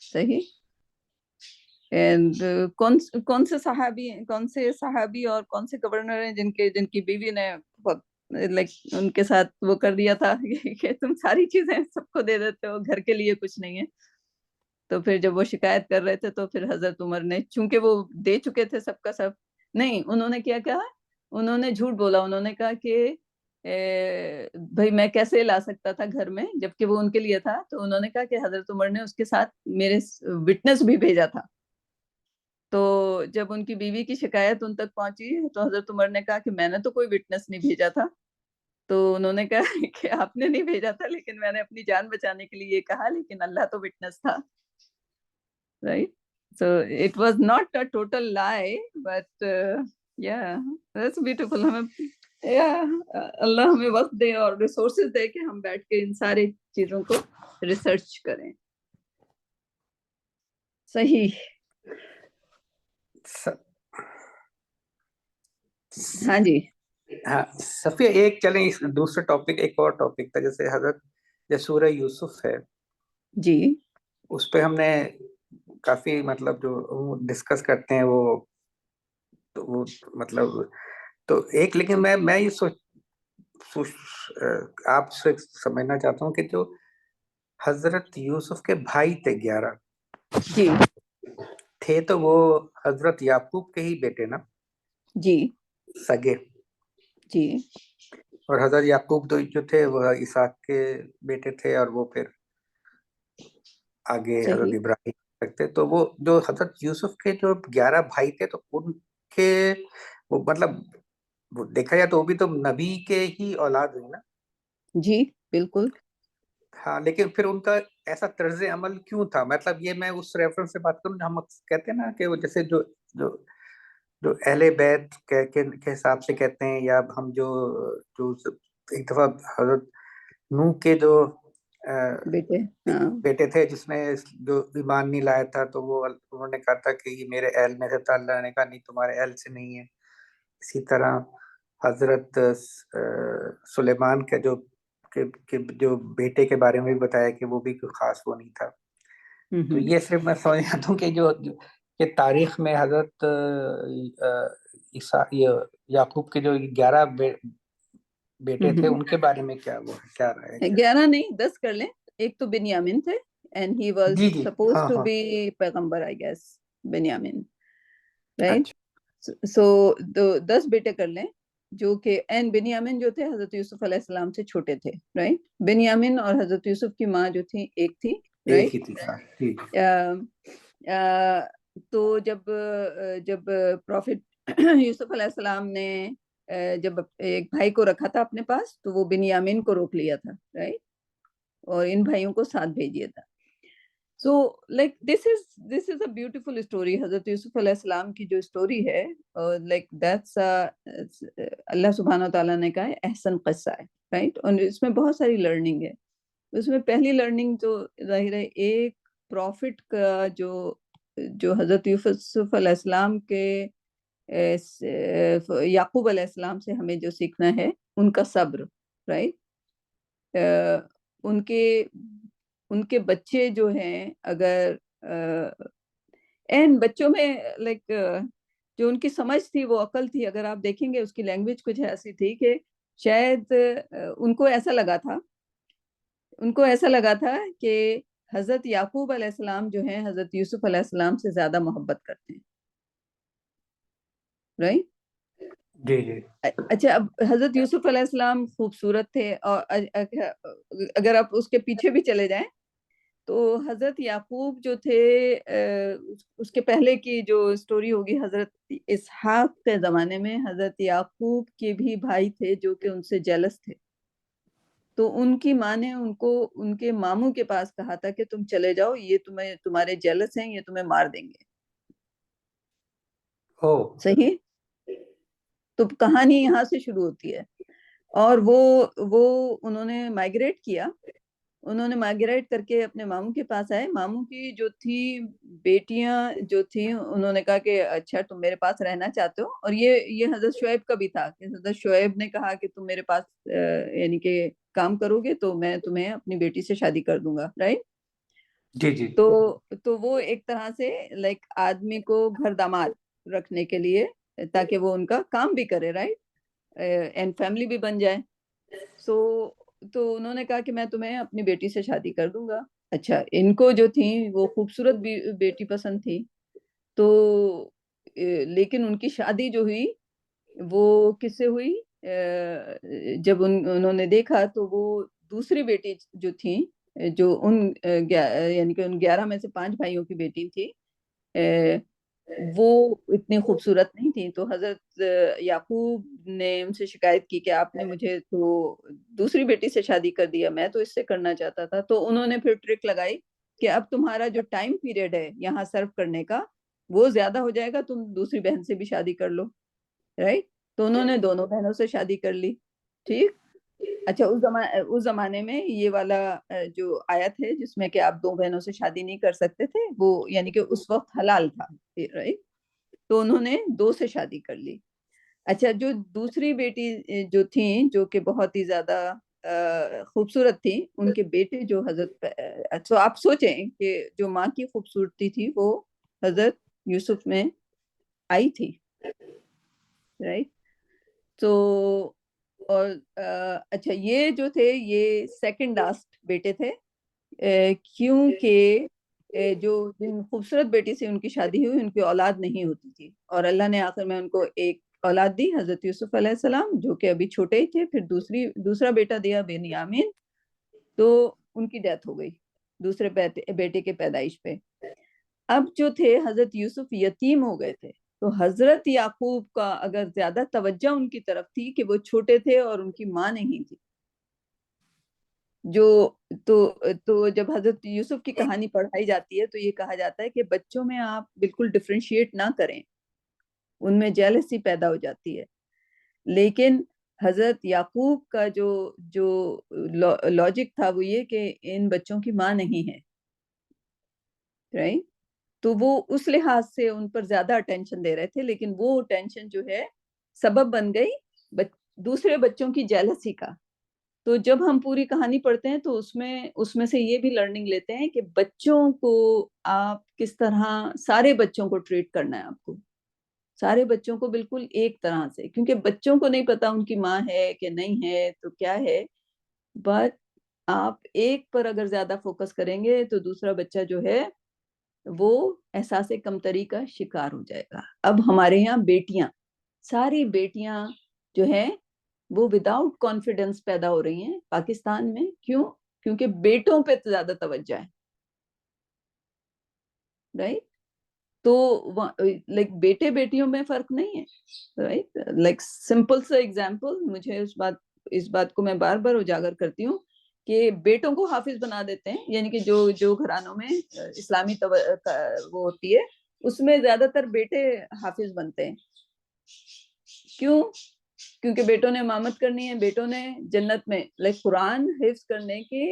B: صحیح. اینڈ کون سے صحابی اور کون سے گورنر ہیں جن کی بیوی نے لائک ان کے ساتھ وہ کر دیا تھا کہ تم ساری چیزیں سب کو دے دیتے ہو, گھر کے لیے کچھ نہیں ہے. تو پھر جب وہ شکایت کر رہے تھے تو پھر حضرت عمر نے, چونکہ وہ دے چکے تھے سب کا سب, نہیں, انہوں نے کیا کہا, انہوں نے جھوٹ بولا. انہوں نے کہا کہ بھائی میں کیسے لا سکتا تھا گھر میں جبکہ وہ ان کے لیے تھا. تو انہوں نے کہا کہ حضرت عمر نے اس کے ساتھ میرے وٹنس بھی بھیجا تھا. تو جب ان کی بیوی کی شکایت ان تک پہنچی تو حضرت عمر نے کہا کہ میں نے تو کوئی وٹنس نہیں بھیجا تھا. تو انہوں نے کہا کہ آپ نے نہیں بھیجا تھا, لیکن میں نے اپنی جان بچانے کے لیے یہ کہا, لیکن اللہ تو وٹنس تھا, right? So it was not a total lie, but yeah, that's beautiful. اللہ ہمیں وقت دے اور ریسورسز دے کہ ہم بیٹھ کے ان ساری چیزوں کو ریسرچ کریں. صحیح. ہاں جی.
A: ہاں صفیہ, ایک چلیں اس دوسرا ٹاپک, ایک اور ٹاپک تھا جیسے حضرت جو سورہ یوسف ہے
B: جی,
A: اس پہ ہم نے کافی مطلب جو ڈسکس کرتے ہیں وہ مطلب تو ایک, لیکن میں یہ آپ سے سمجھنا چاہتا ہوں کہ جو حضرت یوسف کے بھائی تھے 11
B: جی
A: تھے, تو وہ حضرت یعقوب کے ہی بیٹے نا؟
B: جی
A: سگے.
B: جی.
A: اور حضرت یعقوب جو تھے وہ اسحاق کے بیٹے تھے, اور وہ پھر آگے حضرت ابراہیم رکھتے. تو وہ جو حضرت یوسف کے جو 11 بھائی تھے تو ان کے وہ مطلب دیکھا جائے تو وہ بھی تو نبی کے ہی اولاد ہوئی نا؟
B: جی بالکل.
A: ہاں, لیکن پھر ان کا ایسا طرز عمل کیوں تھا؟ مطلب یہ میں اس ریفرنس سے بات کروں, ہم کہتے ہیں نا کہ وہ جیسے جو اہل بیت کے حساب سے کہتے ہیں, یا ہم جو ایک دفعہ حضرت نوح کے جو بیٹے تھے جس نے جو ایمان نہیں لایا تھا, تو وہ انہوں نے کہا تھا کہ یہ میرے اہل میں سے تھا. اللہ نے کہا نہیں, تمہارے اہل سے نہیں ہے. اسی طرح حضرت سلیمان کا جو بیٹے کے بارے میں بھی بتایا کہ وہ بھی کوئی خاص وہ نہیں تھا. تو یہ صرف میں سمجھ جاتا ہوں کہ جو تاریخ میں حضرت یعقوب کے جو 11 بیٹے تھے ان کے بارے میں کیا رہا ہے؟
B: 11 نہیں 10 کر لیں. ایک تو بنیامین تھے, and he was supposed to be پیغمبر, I guess, Binyamin, right? So 10 بیٹے کر لیں جو کہ بنیامین جو تھے حضرت یوسف علیہ السلام سے چھوٹے تھے, رائٹ؟ بنیامین اور حضرت یوسف کی ماں جو تھی ایک تھی, رائٹ؟ تو جب پروفٹ یوسف علیہ السلام نے جب ایک بھائی کو رکھا تھا اپنے پاس تو وہ بنیامین کو روک لیا تھا, رائٹ؟ اور ان بھائیوں کو ساتھ بھیج دیا تھا. So like this is a beautiful story. حضرت یوسف علیہ السلام کی جو اسٹوری ہے, like that's اللہ سبحانہ و تعالیٰ نے کہا ہے احسن قصہ ہے, رائٹ؟ اور اس میں بہت ساری لرننگ ہے. اس میں پہلی لرننگ تو ظاہر ہے ایک پروفٹ کا جو حضرت یوسف علیہ السلام کے یعقوب علیہ السلام سے ہمیں جو سیکھنا ہے ان کا صبر, رائٹ؟ ان کے بچے جو ہیں, اگر بچوں میں لائک جو ان کی سمجھ تھی وہ عقل تھی, اگر آپ دیکھیں گے اس کی لینگویج کچھ ایسی تھی کہ شاید ان کو ایسا لگا تھا کہ حضرت یعقوب علیہ السلام جو ہیں حضرت یوسف علیہ السلام سے زیادہ محبت کرتے ہیں، رائٹ؟
A: جی جی
B: اچھا، اب حضرت یوسف علیہ السلام خوبصورت تھے، اور اگر آپ اس کے پیچھے بھی چلے جائیں تو حضرت یعقوب جو تھے، اس کے پہلے کی جو سٹوری ہوگی، حضرت اسحاق کے زمانے میں حضرت یعقوب کے بھی بھائی تھے جو کہ ان سے جیلس تھے، تو ان کی ماں نے ان کو ان کے ماموں کے پاس کہا تھا کہ تم چلے جاؤ، یہ تمہارے جیلس ہیں، یہ تمہیں مار دیں گے. صحیح؟ تو کہانی یہاں سے شروع ہوتی ہے، اور وہ انہوں نے مائگریٹ کیا، انہوں نے مائگریٹ کر کے اپنے ماموں کے پاس آئے. ماموں کی جو تھی بیٹیاں جو تھیں، انہوں نے کہا کہ اچھا تم میرے پاس رہنا چاہتے ہو، اور یہ حضرت شعیب کا بھی تھا کہ حضرت شعیب نے کہا کہ تم میرے پاس یعنی کہ کام کرو گے تو میں تمہیں اپنی بیٹی سے شادی کر دوں گا، رائٹ؟
A: جی جی
B: تو وہ ایک طرح سے لائک آدمی کو گھر داماد رکھنے کے لیے، تاکہ وہ ان کا کام بھی کرے، رائٹ، اینڈ فیملی بھی بن جائے. تو انہوں نے کہا کہ میں تمہیں اپنی بیٹی سے شادی کر دوں گا. اچھا، ان کو جو تھیں وہ خوبصورت بیٹی پسند تھی، تو لیکن ان کی شادی جو ہوئی وہ کس سے ہوئی؟ جب انہوں نے دیکھا تو وہ دوسری بیٹی جو تھیں، جو یعنی کہ ان 11 میں سے 5 بھائیوں کی بیٹی تھی، وہ اتنی خوبصورت نہیں تھی. تو حضرت یعقوب نے ان سے شکایت کی کہ آپ نے مجھے تو دوسری بیٹی سے شادی کر دیا، میں تو اس سے کرنا چاہتا تھا. تو انہوں نے پھر ٹرک لگائی کہ اب تمہارا جو ٹائم پیریڈ ہے یہاں سرو کرنے کا وہ زیادہ ہو جائے گا، تم دوسری بہن سے بھی شادی کر لو، رائٹ؟ تو انہوں نے دونوں بہنوں سے شادی کر لی. ٹھیک. اچھا، اس زمانے میں یہ والا جو آیت ہے جس میں کہ آپ 2 بہنوں سے شادی نہیں کر سکتے تھے، وہ یعنی کہ اس وقت حلال تھا، رائٹ؟ تو انہوں نے 2 سے شادی کر لی. اچھا، جو دوسری بیٹی جو تھیں جو کہ بہت ہی زیادہ خوبصورت تھی، ان کے بیٹے جو حضرت، تو آپ سوچیں کہ جو ماں کی خوبصورتی تھی وہ حضرت یوسف میں آئی تھی، رائٹ؟ تو اور اچھا، یہ جو تھے یہ سیکنڈ لاسٹ بیٹے تھے، کیونکہ جو جن خوبصورت بیٹی سے ان کی شادی ہوئی ان کی اولاد نہیں ہوتی تھی، اور اللہ نے آخر میں ان کو ایک اولاد دی، حضرت یوسف علیہ السلام، جو کہ ابھی چھوٹے ہی تھے. پھر دوسرا بیٹا دیا بنیامین، تو ان کی ڈیتھ ہو گئی دوسرے بیٹے کے پیدائش پہ. اب جو تھے حضرت یوسف یتیم ہو گئے تھے، تو حضرت یعقوب کا اگر زیادہ توجہ ان کی طرف تھی کہ وہ چھوٹے تھے اور ان کی ماں نہیں تھی. تو جب حضرت یوسف کی کہانی پڑھائی جاتی ہے تو یہ کہا جاتا ہے کہ بچوں میں آپ بالکل ڈفرینشیٹ نہ کریں، ان میں جیلسی پیدا ہو جاتی ہے. لیکن حضرت یعقوب کا جو لاجک تھا وہ یہ کہ ان بچوں کی ماں نہیں ہے، رائٹ؟ تو وہ اس لحاظ سے ان پر زیادہ اٹینشن دے رہے تھے، لیکن وہ اٹینشن جو ہے سبب بن گئی دوسرے بچوں کی جیلسی کا. تو جب ہم پوری کہانی پڑھتے ہیں تو اس میں سے یہ بھی لرننگ لیتے ہیں کہ بچوں کو آپ کس طرح، سارے بچوں کو ٹریٹ کرنا ہے آپ کو، سارے بچوں کو بالکل ایک طرح سے، کیونکہ بچوں کو نہیں پتا ان کی ماں ہے کہ نہیں ہے تو کیا ہے، بٹ آپ ایک پر اگر زیادہ فوکس کریں گے تو دوسرا بچہ جو ہے وہ احساس کمتری کا شکار ہو جائے گا. اب ہمارے یہاں بیٹیاں، ساری بیٹیاں جو ہیں وہ وداؤٹ کانفیڈنس پیدا ہو رہی ہیں پاکستان میں. کیوں؟ کیونکہ بیٹوں پہ زیادہ توجہ ہے، رائٹ؟ تو لائک بیٹے بیٹیوں میں فرق نہیں ہے، رائٹ؟ لائک سمپل سا ایگزامپل، مجھے اس بات کو میں بار بار اجاگر کرتی ہوں کہ بیٹوں کو حافظ بنا دیتے ہیں، یعنی کہ جو گھرانوں میں اسلامی وہ ہوتی ہے اس میں زیادہ تر بیٹے حافظ بنتے ہیں. کیوں؟ کیونکہ بیٹوں نے امامت کرنی ہے، بیٹوں نے جنت میں لائک قرآن حفظ کرنے کے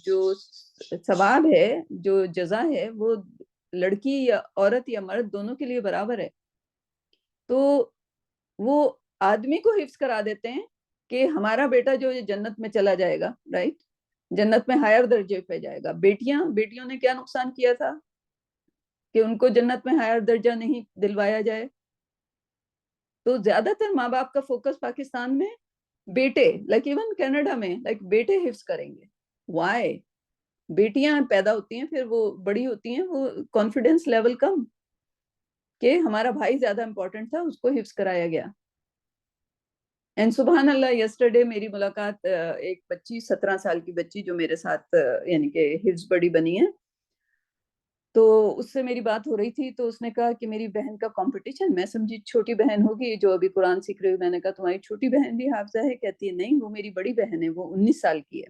B: جو ثواب ہے، جو جزا ہے، وہ لڑکی یا عورت یا مرد دونوں کے لیے برابر ہے. تو وہ آدمی کو حفظ کرا دیتے ہیں کہ ہمارا بیٹا جو جنت میں چلا جائے گا، رائٹ، جنت میں ہائر درجے پہ جائے گا. بیٹیوں نے کیا نقصان کیا تھا کہ ان کو جنت میں ہائر درجہ نہیں دلوایا جائے. تو زیادہ تر ماں باپ کا فوکس پاکستان میں بیٹے، لائک ایون کینیڈا میں، لائک بیٹے حفظ کریں گے. وائی؟ بیٹیاں پیدا ہوتی ہیں پھر وہ بڑی ہوتی ہیں, وہ کانفیڈنس لیول کم کہ ہمارا بھائی زیادہ امپورٹنٹ تھا, اس کو حفظ کرایا گیا. اینڈ سبحان اللہ, یسٹرڈے میری ملاقات ایک بچی 17 سال کی بچی جو میرے ساتھ یعنی کہ حفظ بڑی بنی ہے, تو اس سے میری بات ہو رہی تھی, تو اس نے کہا کہ میری بہن کا کمپٹیشن, میں سمجھی چھوٹی بہن ہوگی جو ابھی قرآن سیکھ رہی ہوئی. میں نے کہا تمہاری چھوٹی بہن بھی حافظہ ہے؟ کہتی ہے نہیں, وہ میری بڑی بہن ہے, وہ 19 سال کی ہے,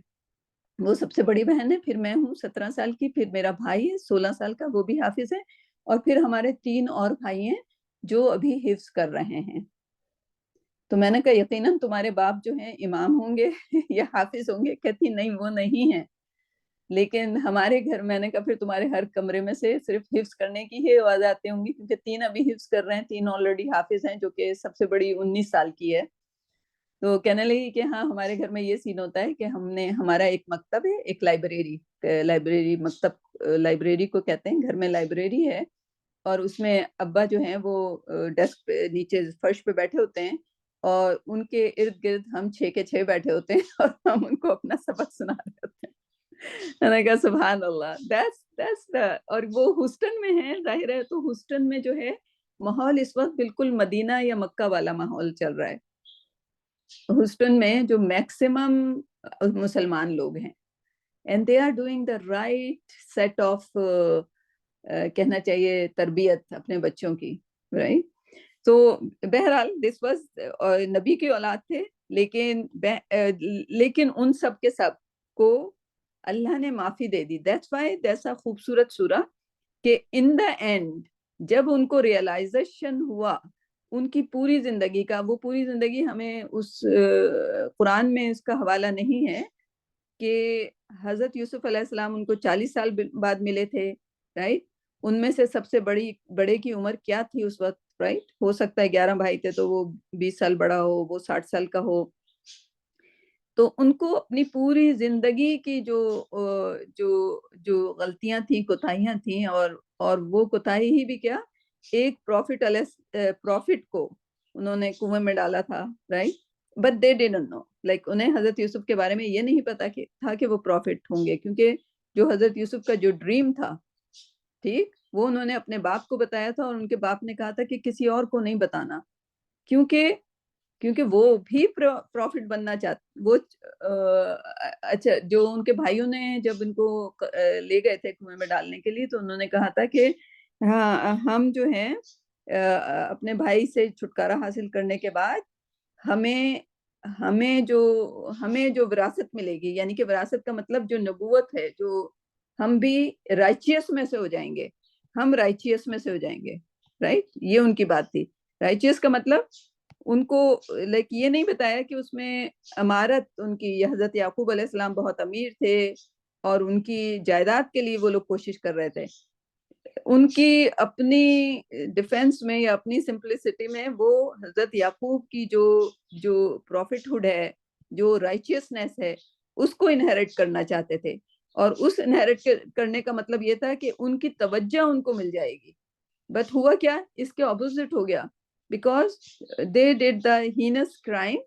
B: وہ سب سے بڑی بہن ہے, پھر میں ہوں 17 سال کی, پھر میرا بھائی ہے 16 سال کا, وہ بھی حافظ ہے, اور پھر ہمارے 3 اور بھائی ہیں جو ابھی حفظ کر رہے ہیں. تو میں نے کہا یقیناً تمہارے باپ جو ہیں امام ہوں گے یا حافظ ہوں گے. کہتی نہیں وہ نہیں ہیں, لیکن ہمارے گھر, میں نے کہا پھر تمہارے ہر کمرے میں سے صرف حفظ کرنے کی ہی آواز آتی ہوں گی, کیونکہ 3 ابھی حفظ کر رہے ہیں, 3 آلریڈی حافظ ہیں, جو کہ سب سے بڑی 19 سال کی ہے. تو کہنے لگی کہ ہاں ہمارے گھر میں یہ سین ہوتا ہے کہ ہم نے, ہمارا ایک مکتب ہے, ایک لائبریری مکتب, لائبریری کو کہتے ہیں, گھر میں لائبریری ہے, اور اس میں ابا جو ہیں وہ ڈیسک پہ نیچے فرش پہ بیٹھے ہوتے ہیں, اور ان کے ارد گرد ہم 6 کے 6 بیٹھے ہوتے ہیں, اور ہم ان کو اپنا سبق سنا رہے ہوتے ہیں. میں نے کہا سبحان اللہ, that's the, اور وہ ہuston میں ہیں, ظاہر ہے, تو ہuston میں جو ہے ماحول اس وقت بالکل مدینہ یا مکہ والا ماحول چل رہا ہے. ہuston میں جو میکسیمم مسلمان لوگ ہیں, and they are doing the right set of کہنا چاہیے تربیت اپنے بچوں کی, right. تو بہرحال دس واز, نبی کی اولاد تھے, لیکن ان سب کے سب کو اللہ نے معافی دے دی. That's why ایسا خوبصورت سورہ کہ in the end جب ان کو ریئلائزیشن ہوا ان کی پوری زندگی کا, وہ پوری زندگی ہمیں اس قرآن میں اس کا حوالہ نہیں ہے کہ حضرت یوسف علیہ السلام ان کو 40 سال بعد ملے تھے, رائٹ. ان میں سے سب سے بڑے کی عمر کیا تھی اس وقت, رائٹ. ہو سکتا ہے 11 بھائی تھے تو وہ 20 سال بڑا ہو, وہ 60 سال کا ہو. تو ان کو اپنی پوری زندگی کی جو غلطیاں تھیں, کوتاہیاں تھیں, اور وہ کوتاہی ہی بھی کیا, ایک پروفٹ کو انہوں نے کنویں میں ڈالا تھا, right. But they didn't know, like انہیں حضرت یوسف کے بارے میں یہ نہیں پتا تھا کہ وہ پروفٹ ہوں گے, کیونکہ جو حضرت یوسف کا جو ڈریم تھا, ٹھیک, وہ انہوں نے اپنے باپ کو بتایا تھا, اور ان کے باپ نے کہا تھا کہ کسی اور کو نہیں بتانا, کیونکہ وہ بھی پروفٹ بننا چاہتے. وہ اچھا, جو ان کے بھائیوں نے جب ان کو لے گئے تھے کنویں میں ڈالنے کے لیے, تو انہوں نے کہا تھا کہ ہاں ہم جو ہیں اپنے بھائی سے چھٹکارا حاصل کرنے کے بعد ہمیں جو وراثت ملے گی, یعنی کہ وراثت کا مطلب جو نبوت ہے, جو ہم بھی رائچیس میں سے ہو جائیں گے, ہم رائچیس میں سے ہو جائیں گے, رائٹ. یہ ان کی بات تھی. رائچیس کا مطلب ان کو لائک یہ نہیں بتایا کہ اس میں امارت ان کی, حضرت یعقوب علیہ السلام بہت امیر تھے اور ان کی جائیداد کے لیے وہ لوگ کوشش کر رہے تھے. ان کی اپنی ڈیفense میں یا اپنی سمپلسٹی میں وہ حضرت یعقوب کی جو پروفٹ ہوڈ ہے, جو رائچیسنیس ہے, اس کو انہیریٹ کرنا چاہتے تھے. اور اس انہیریٹ کرنے کا مطلب یہ تھا کہ ان کی توجہ ان کو مل جائے گی. بٹ ہوا کیا, اس کے اپوزٹ ہو گیا, because they did the heinous crime,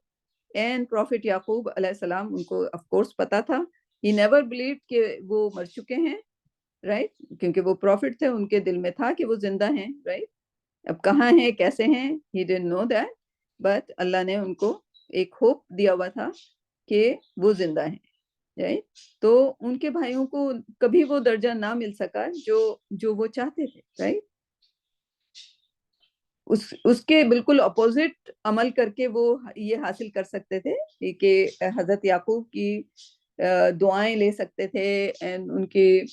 B: and Prophet یعقوب علیہ السلام, ان کو of course پتا تھا, he never believed کہ وہ مر چکے ہیں, رائٹ. کیونکہ وہ پروفٹ تھے, ان کے دل میں تھا کہ وہ زندہ ہیں, رائٹ. اب کہاں ہیں, کیسے ہیں, he didn't know that, but اللہ نے ان کو ایک ہوپ دیا ہوا تھا کہ وہ زندہ ہیں, رائٹ. تو ان کے بھائیوں کو کبھی وہ درجہ نہ مل سکا جو وہ چاہتے تھے, رائٹ. اس کے بالکل اپوزٹ عمل کر کے وہ یہ حاصل کر سکتے تھے کہ حضرت یعقوب کی دعائیں لے سکتے تھے, ان کی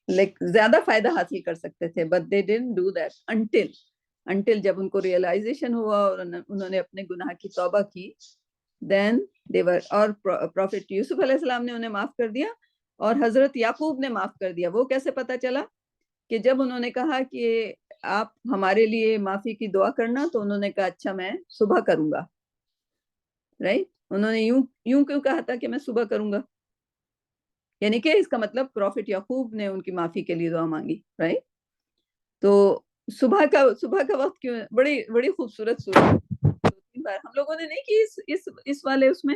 B: لائک زیادہ فائدہ حاصل کر سکتے تھے. But they didn't do that until جب ان کو ریئلائزیشن ہوا اور انہوں نے اپنے گناہ کی توبہ کی, دین دے ور. اور پروفٹ یوسف علیہ السلام نے انہیں معاف کر دیا, اور حضرت یعقوب نے معاف کر دیا. وہ کیسے پتا چلا کہ جب انہوں نے کہا کہ آپ ہمارے لیے معافی کی دعا کرنا, تو انہوں نے کہا اچھا میں صبح کروں گا, رائٹ. انہوں نے یوں کیوں کہا تھا کہ میں صبح کروں گا, یعنی کہ اس کا مطلب پروفٹ یعقوب نے ان کی معافی کے لیے دعا مانگی, رائٹ. تو صبح کا وقت کیوں, بڑی خوبصورت سورت. 2-3 بار ہم لوگوں نے نہیں کی اس والے اس میں,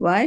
B: Why?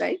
B: right?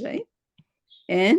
B: right? And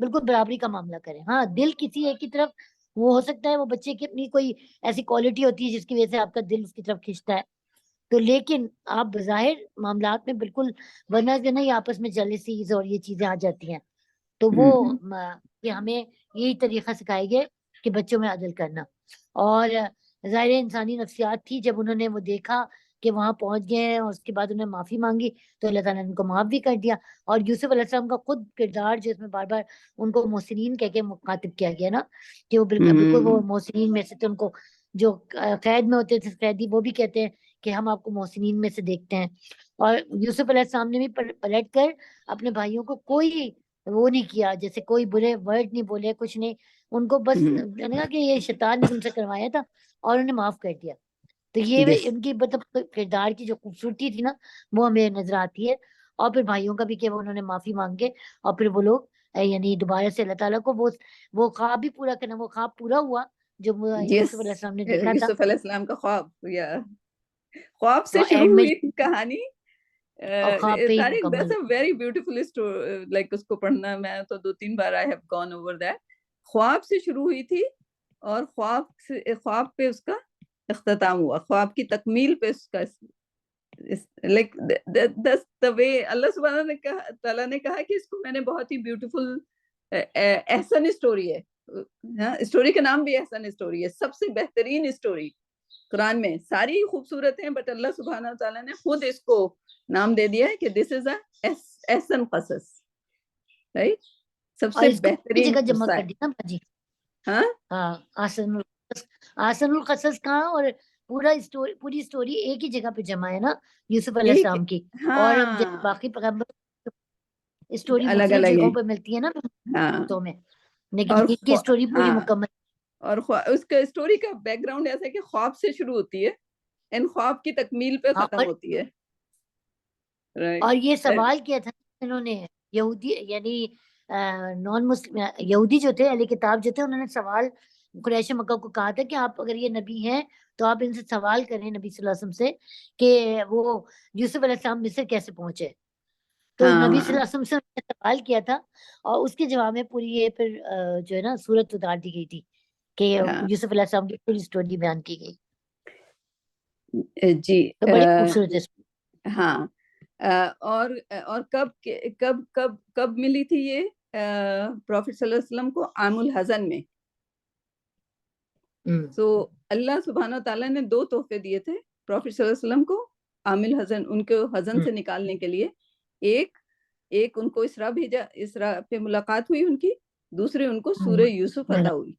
C: بالکل برابری کا معاملہ کریں. ہاں دل کسی ایک کی طرف وہ ہو سکتا ہے وہ بچے کی اپنی کوئی ایسی کوالٹی ہوتی ہے جس کی وجہ سے آپ کا دل اس کی طرف کھینچتا ہے تو لیکن آپ بظاہر معاملات میں بالکل ورنہ جو نہیں آپس میں جیلسیز اور یہ چیزیں آ جاتی ہیں تو وہ کہ ہمیں یہی طریقہ سکھائے گئے کہ بچوں میں عدل کرنا. اور ظاہر انسانی نفسیات تھی جب انہوں نے وہ دیکھا کہ وہاں پہنچ گئے ہیں اور اس کے بعد انہیں معافی مانگی تو اللہ تعالیٰ نے ان کو معاف بھی کر دیا. اور یوسف علیہ السلام کا خود کردار جو اس میں بار بار ان کو محسنین کہہ کے مخاطب کیا گیا نا کہ وہ بالکل وہ محسنین میں سے تھے. ان کو جو قید میں ہوتے تھے قیدی وہ بھی کہتے ہیں کہ ہم آپ کو محسنین میں سے دیکھتے ہیں. اور یوسف علیہ السلام نے بھی پلٹ کر اپنے بھائیوں کو کوئی وہ نہیں کیا جیسے کوئی برے ورڈ نہیں بولے کچھ نہیں. ان کو بس کہا کہ یہ شیطان نے تم سے کروایا تھا اور انہیں معاف کر دیا. تو یہ ان کی مطلب کردار کی جو خوبصورتی تھی نا وہ ہمیں نظر آتی ہے. اور پھر بھائیوں کا بھی کہ انہوں نے معافی مانگے اور پھر وہ لوگ یعنی دوبارہ سے اللہ تعالیٰ کو وہ خواب بھی پورا کرنا. وہ خواب پورا ہوا جو یوسف علیہ السلام نے دیکھا تھا.
B: یوسف علیہ السلام کا خواب یا خواب سے شروع ہوئی کہانی. Tariq that's a very beautiful story. like اس کو پڑھنا میں تو 2-3 بار I have gone over that. خواب سے شروع ہوئی تھی اور خواب پہ اس کا اختتام ہوا. خواب کی تکمیل پہ اس کا like that's the way اللہ سبحانہ تعالیٰ نے کہا کہ اس کو میں نے بہت ہی بیوٹیفل احسن اسٹوری ہے. اسٹوری کا نام بھی احسن اسٹوری ہے. سب سے بہترین اسٹوری قرآن میں. ساری خوبصورت ہیں بٹ اللہ سبحانہ تعالیٰ نے خود اس کو نام دے دیا ہے کہ دس از اے احسن قصص. رائٹ سب سے بہترین
C: جگہ جمع کر دیا نا جی. ہاں احسن القصص کہاں اور پوری اسٹوری ایک ہی جگہ پہ جمع ہے نا یوسف علیہ السلام کی. اور باقی پیغمبر اسٹوری مختلف جگہوں پہ ملتی ہے نا تو میں لیکن ان کی اسٹوری پوری مکمل.
B: اور اس کا اسٹوری کا بیک گراؤنڈ ایسا ہے کہ خواب سے شروع ہوتی ہے ان خواب کی تکمیل پہ ختم ہوتی ہے.
C: اور یہ سوال کیا تھا انہوں نے یہودی یعنی نان مسلم یہودی جو تھے اہل کتاب جو تھے انہوں نے سوال قریش مکہ کو کہا تھا کہ آپ اگر یہ نبی ہیں تو آپ ان سے سوال کریں نبی صلی اللہ علیہ وسلم سے کہ وہ یوسف علیہ السلام مصر کیسے پہنچے. تو نبی صلی اللہ علیہ وسلم سے انہوں نے سوال کیا تھا اور اس کے جواب میں پوری یہ پھر جو ہے نا سورت اتار دی گئی تھی کہ یوسف علیہ السلام کی پوری اسٹوری بیان کی گئی.
B: جی
C: تو بڑی خوبصورت ہے.
B: ہاں اور کب ملی تھی یہ پروفیٹ صلی اللہ علیہ وسلم کو عام الحزن میں. سو اللہ سبحانہ تعالیٰ نے 2 تحفے دیے تھے پروفیٹ صلی اللہ علیہ وسلم کو عام الحزن ان کو حزن سے نکالنے کے لیے. ایک ان کو اسراء بھیجا, اسراء پہ ملاقات ہوئی ان کی. دوسرے ان کو سورہ یوسف عطا ہوئی.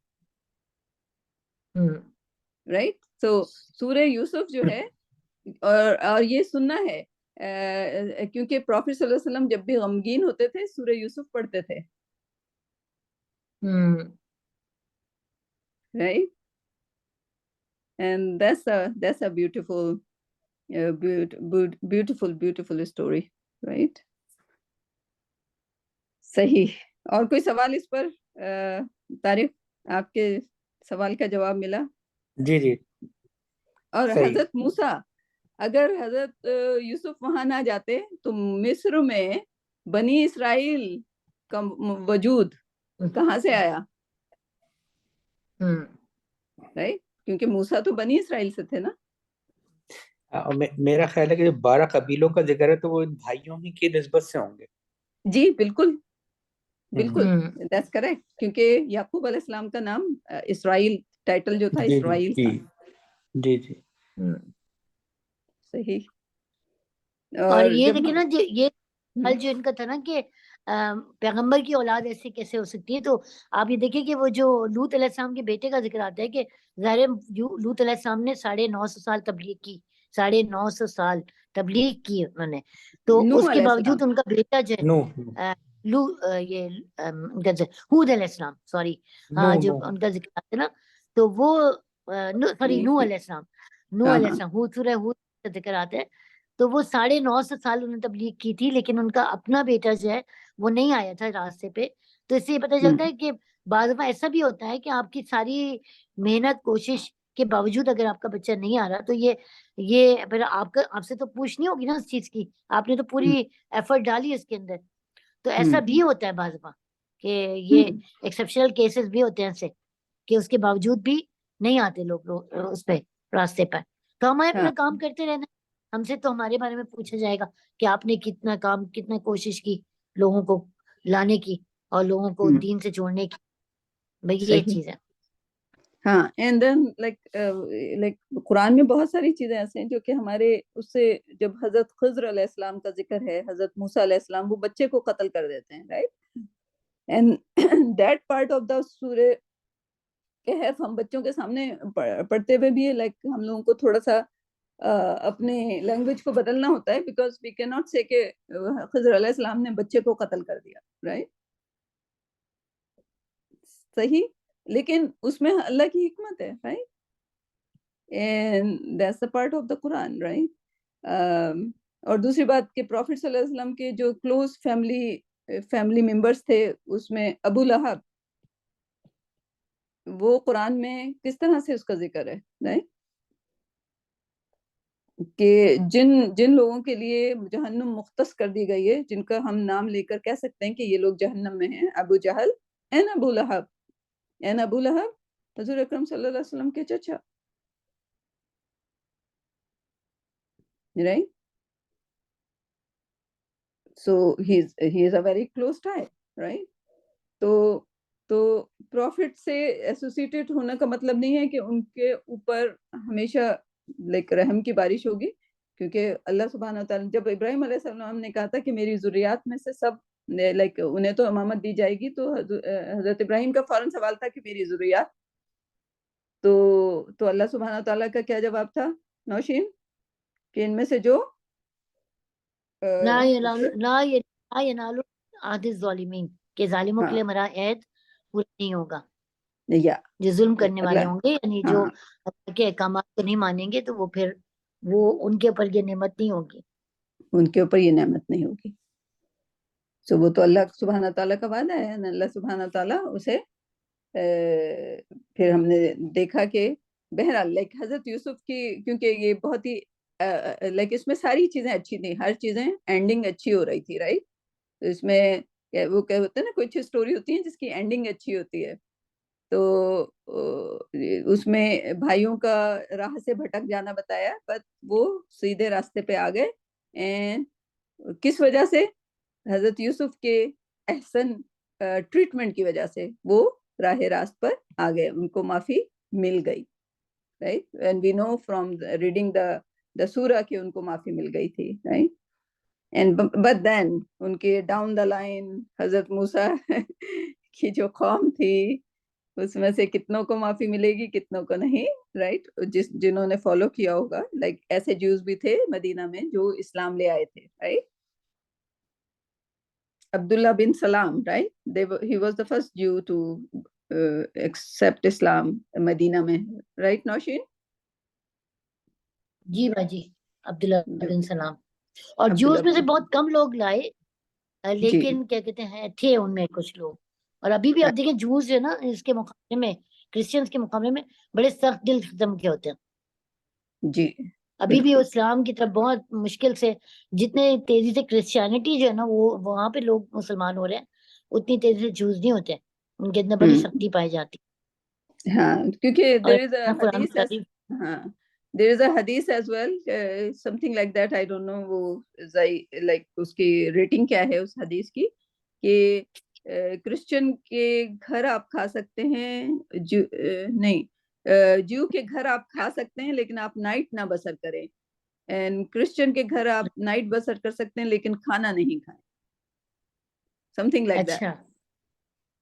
B: رائٹ سو سورہ یوسف جو ہے اور یہ سننا ہے کیونکہ پروفیٹ صلی اللہ علیہ وسلم جب بھی غمگین ہوتے تھے سورہ یوسف پڑھتے تھے. Right and that's a beautiful story. Right صحیح. اور کوئی سوال اس پر طارق آپ کے سوال کا جواب ملا؟
A: جی
B: اور حضرت موسیٰ اگر حضرت یوسف وہاں نہ جاتے تو مصر میں بنی اسرائیل کا وجود کہاں سے آیا؟ رائٹ کیونکہ موسیٰ تو بنی اسرائیل سے تھے نا.
A: میرا خیال ہے کہ جو 12 قبیلوں کا ذکر ہے تو وہ بھائیوں ہی کی نسبت سے ہوں گے.
B: جی بالکل that's correct کیونکہ یعقوب علیہ السلام کا نام اسرائیل ٹائٹل جو تھا اسرائیل تھا.
A: جی
B: صحیح.
C: اور یہ دیکھیں نا یہ جو ان کا تھا نا کہ پیغمبر کی اولاد ایسے کیسے ہو سکتی ہے. تو آپ یہ دیکھیں کہ وہ جو لوط علیہ السلام کے بیٹے کا ذکر آتا ہے کہ ظاہر لوط علیہ السلام نے 950 سال تبلیغ کی. 950 سال تبلیغ کی انہوں نے. تو اس کے باوجود ان کا بیٹا جو ہے ہود علیہ السلام سوری جو ان کا ذکر آتا ہے نا تو وہ نوح علیہ السلام ہود سورہ ہود کا ذکر آتا ہے. تو وہ 950 سال انہوں نے تبلیغ کی تھی لیکن ان کا اپنا بیٹا جو ہے وہ نہیں آیا تھا راستے پہ. تو اس سے یہ پتہ چلتا ہے کہ بعض دفعہ ایسا بھی ہوتا ہے کہ آپ کی ساری محنت کوشش کے باوجود اگر آپ کا بچہ نہیں آ رہا تو یہ پھر آپ سے تو پوچھنی ہوگی نا اس چیز کی. آپ نے تو پوری ایفرٹ ڈالی اس کے اندر. تو ایسا بھی ہوتا ہے بعض دفعہ کہ یہ ایکسیپشنل کیسز بھی ہوتے ہیں ایسے کہ اس کے باوجود بھی نہیں آتے لوگ اس پہ راستے پر. تو ہمیں اپنا کام کرتے رہنا. ہم سے تو ہمارے بارے میں پوچھا جائے گا کہ آپ نے کتنا کوشش کی لوگوں کو لانے کی اور لوگوں کو دین سے جوڑنے کی. بھائی یہ چیز ہے.
B: ہاں اینڈ دین لائک قرآن میں بہت ساری چیزیں ایسے ہیں جو کہ ہمارے اس سے, جب حضرت خضر علیہ السلام کا ذکر ہے, حضرت موسیٰ علیہ السلام وہ بچے کو قتل کر دیتے ہیں, right, and that part of the سورہ کہف ہم بچوں کے سامنے پڑھتے ہوئے بھی لائک ہم لوگوں کو تھوڑا سا اپنے لینگویج کو بدلنا ہوتا ہے, بیکاز وی کین ناٹ سے کہ خضر علیہ السلام نے بچے کو قتل کر دیا, رائٹ, صحیح, لیکن اس میں اللہ کی حکمت ہے, right, and that's the part of the Quran, right. اور دوسری بات کہ پروفٹ صلی اللہ علیہ وسلم کے جو کلوز فیملی ممبرس تھے, اس میں ابو لہب, وہ قرآن میں کس طرح سے اس کا ذکر ہے, رائٹ, کہ جن لوگوں کے لیے جہنم مختص کر دی گئی ہے, جن کا ہم نام لے کر کہہ سکتے ہیں کہ یہ لوگ جہنم میں ہیں, ابو جہل اینڈ ابو لہب. اینڈ ابو لہب حضور اکرم صلی اللہ علیہ وسلم کے چچا, right, so he is a very close tie, right. تو پروفٹ سے ایسوسیٹیڈ ہونے کا مطلب نہیں ہے کہ ان کے اوپر ہمیشہ لائک رحم کی بارش ہوگی, کیونکہ اللہ سبحانہ وتعالی جب ابراہیم علیہ السلام نے کہا تھا کہ میری ذریات میں سے سب لائک انہیں تو امامت دی جائے گی, تو حضرت ابراہیم کا فوراً سوال تھا کہ میری ذریات, تو اللہ سبحانہ وتعالیٰ کا کیا جواب تھا نوشین, کہ ان میں سے جو
C: لا ینال عہد الظالمین, کہ ظالموں کے لیے ہمارا عہد پورا نہیں ہوگا.
B: یا
C: جو ظلم کرنے والے ہوں گے, یعنی جو
B: ہاں
C: اللہ کے احکامات کو نہیں مانیں گے, تو وہ پھر وہ ان کے اوپر یہ نعمت نہیں ہوگی,
B: ان کے اوپر یہ نعمت نہیں ہوگی. سو وہ تو اللہ سبحانہ تعالیٰ کا وعدہ ہے, اللہ سبحانہ تعالیٰ اسے پھر ہم نے دیکھا کہ بہرحال لائک حضرت یوسف کی, کیونکہ یہ بہت ہی لائک اس میں ساری چیزیں اچھی تھیں, ہر چیزیں اینڈنگ اچھی ہو رہی تھی, رائٹ. اس میں وہ کیا ہوتا ہے نا, کچھ اسٹوری ہوتی ہیں جس کی اینڈنگ اچھی ہوتی ہے, تو اس میں بھائیوں کا راہ سے بھٹک جانا بتایا, بٹ وہ سیدھے راستے پہ آ گئے, اینڈ کس وجہ سے, حضرت یوسف کے احسن ٹریٹمنٹ کی وجہ سے وہ راہ راست پر آ گئے, ان کو معافی مل گئی, right, and we know from reading the surah کہ ان کو معافی مل گئی تھی, right, and but then ان کے ڈاؤن دا لائن حضرت موسیٰ کی جو قوم تھی, اس میں سے کتنوں کو معافی ملے گی, کتنوں کو نہیں, رائٹ, جنہوں نے فالو کیا ہوگا, لائک ایسے جوز بھی تھے مدینہ میں جو اسلام لے آئے تھے, رائٹ. عبداللہ بن سلام, right, he was the first Jew to accept Islam مدینہ میں, رائٹ نوشین.
C: جی بھائی جی, عبداللہ بن سلام. اور جوز میں سے بہت کم لوگ لائے, لیکن کیا کہتے ہیں تھے ان میں کچھ لوگ. اور ابھی بھی آپ دیکھیں جوز جو ہے نا, اس کے مقابلے میں کرسچنز کے مقابلے میں بڑے سخت دل قسم کے ہوتے ہیں.
B: جی
C: ابھی بھی اسلام کی طرف بہت مشکل سے, جتنے تیزی سے کرسچینٹی جو ہے نا وہ وہاں پہ لوگ مسلمان ہو رہے ہیں, اتنی تیزی سے جوز نہیں ہوتے, ان کے اندر بڑی سختی پائی جاتی.
B: ہاں, کیونکہ
C: اور
B: there is a
C: Quran
B: hadith
C: تعریف,
B: ہاں there is a hadith as well, something like that, I don't know وہ like اس کی ریٹنگ کیا ہے اس حدیث کی, کہ کرسچن کے گھر آپ کھا سکتے ہیں, نہیں, جیو کے گھر آپ کھا سکتے ہیں لیکن آپ نائٹ نہ بسر کریں, اینڈ کرسچن کے گھر آپ نائٹ بسر کر سکتے ہیں لیکن کھانا نہیں کھائیں, سمتھنگ لائک دیٹ.
C: اچھا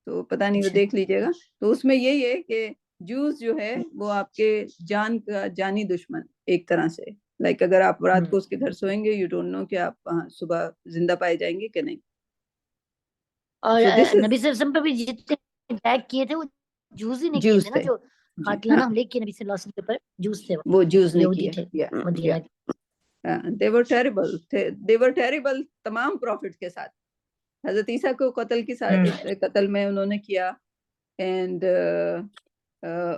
B: تو پتہ نہیں, وہ دیکھ لیجئے گا. تو اس میں یہی ہے کہ جوز جو ہے وہ آپ کے جان کا جانی دشمن ایک طرح سے, لائک اگر آپ رات کو اس کے گھر سوئیں گے, یو ڈونٹ نو کہ آپ صبح زندہ پائے جائیں گے کہ نہیں.
C: اور
B: So this is
C: نبی صلی اللہ علیہ وسلم پہ بھی جتنے اٹیک کیے تھے وہ جوز ہی نے کیے
B: جوز
C: تھے نا,
B: تھے,
C: جو قاتلانہ حملے کیے نبی صلی اللہ علیہ وسلم کے اوپر, جوز تھے,
B: وہ جوز نے
C: یہودی
B: کیے,
C: تھے مدینہ کے.
B: they were terrible, they were terrible تمام پروفٹس کے ساتھ. حضرت عیسیٰ کو قتل میں انہوں نے کیا, اینڈ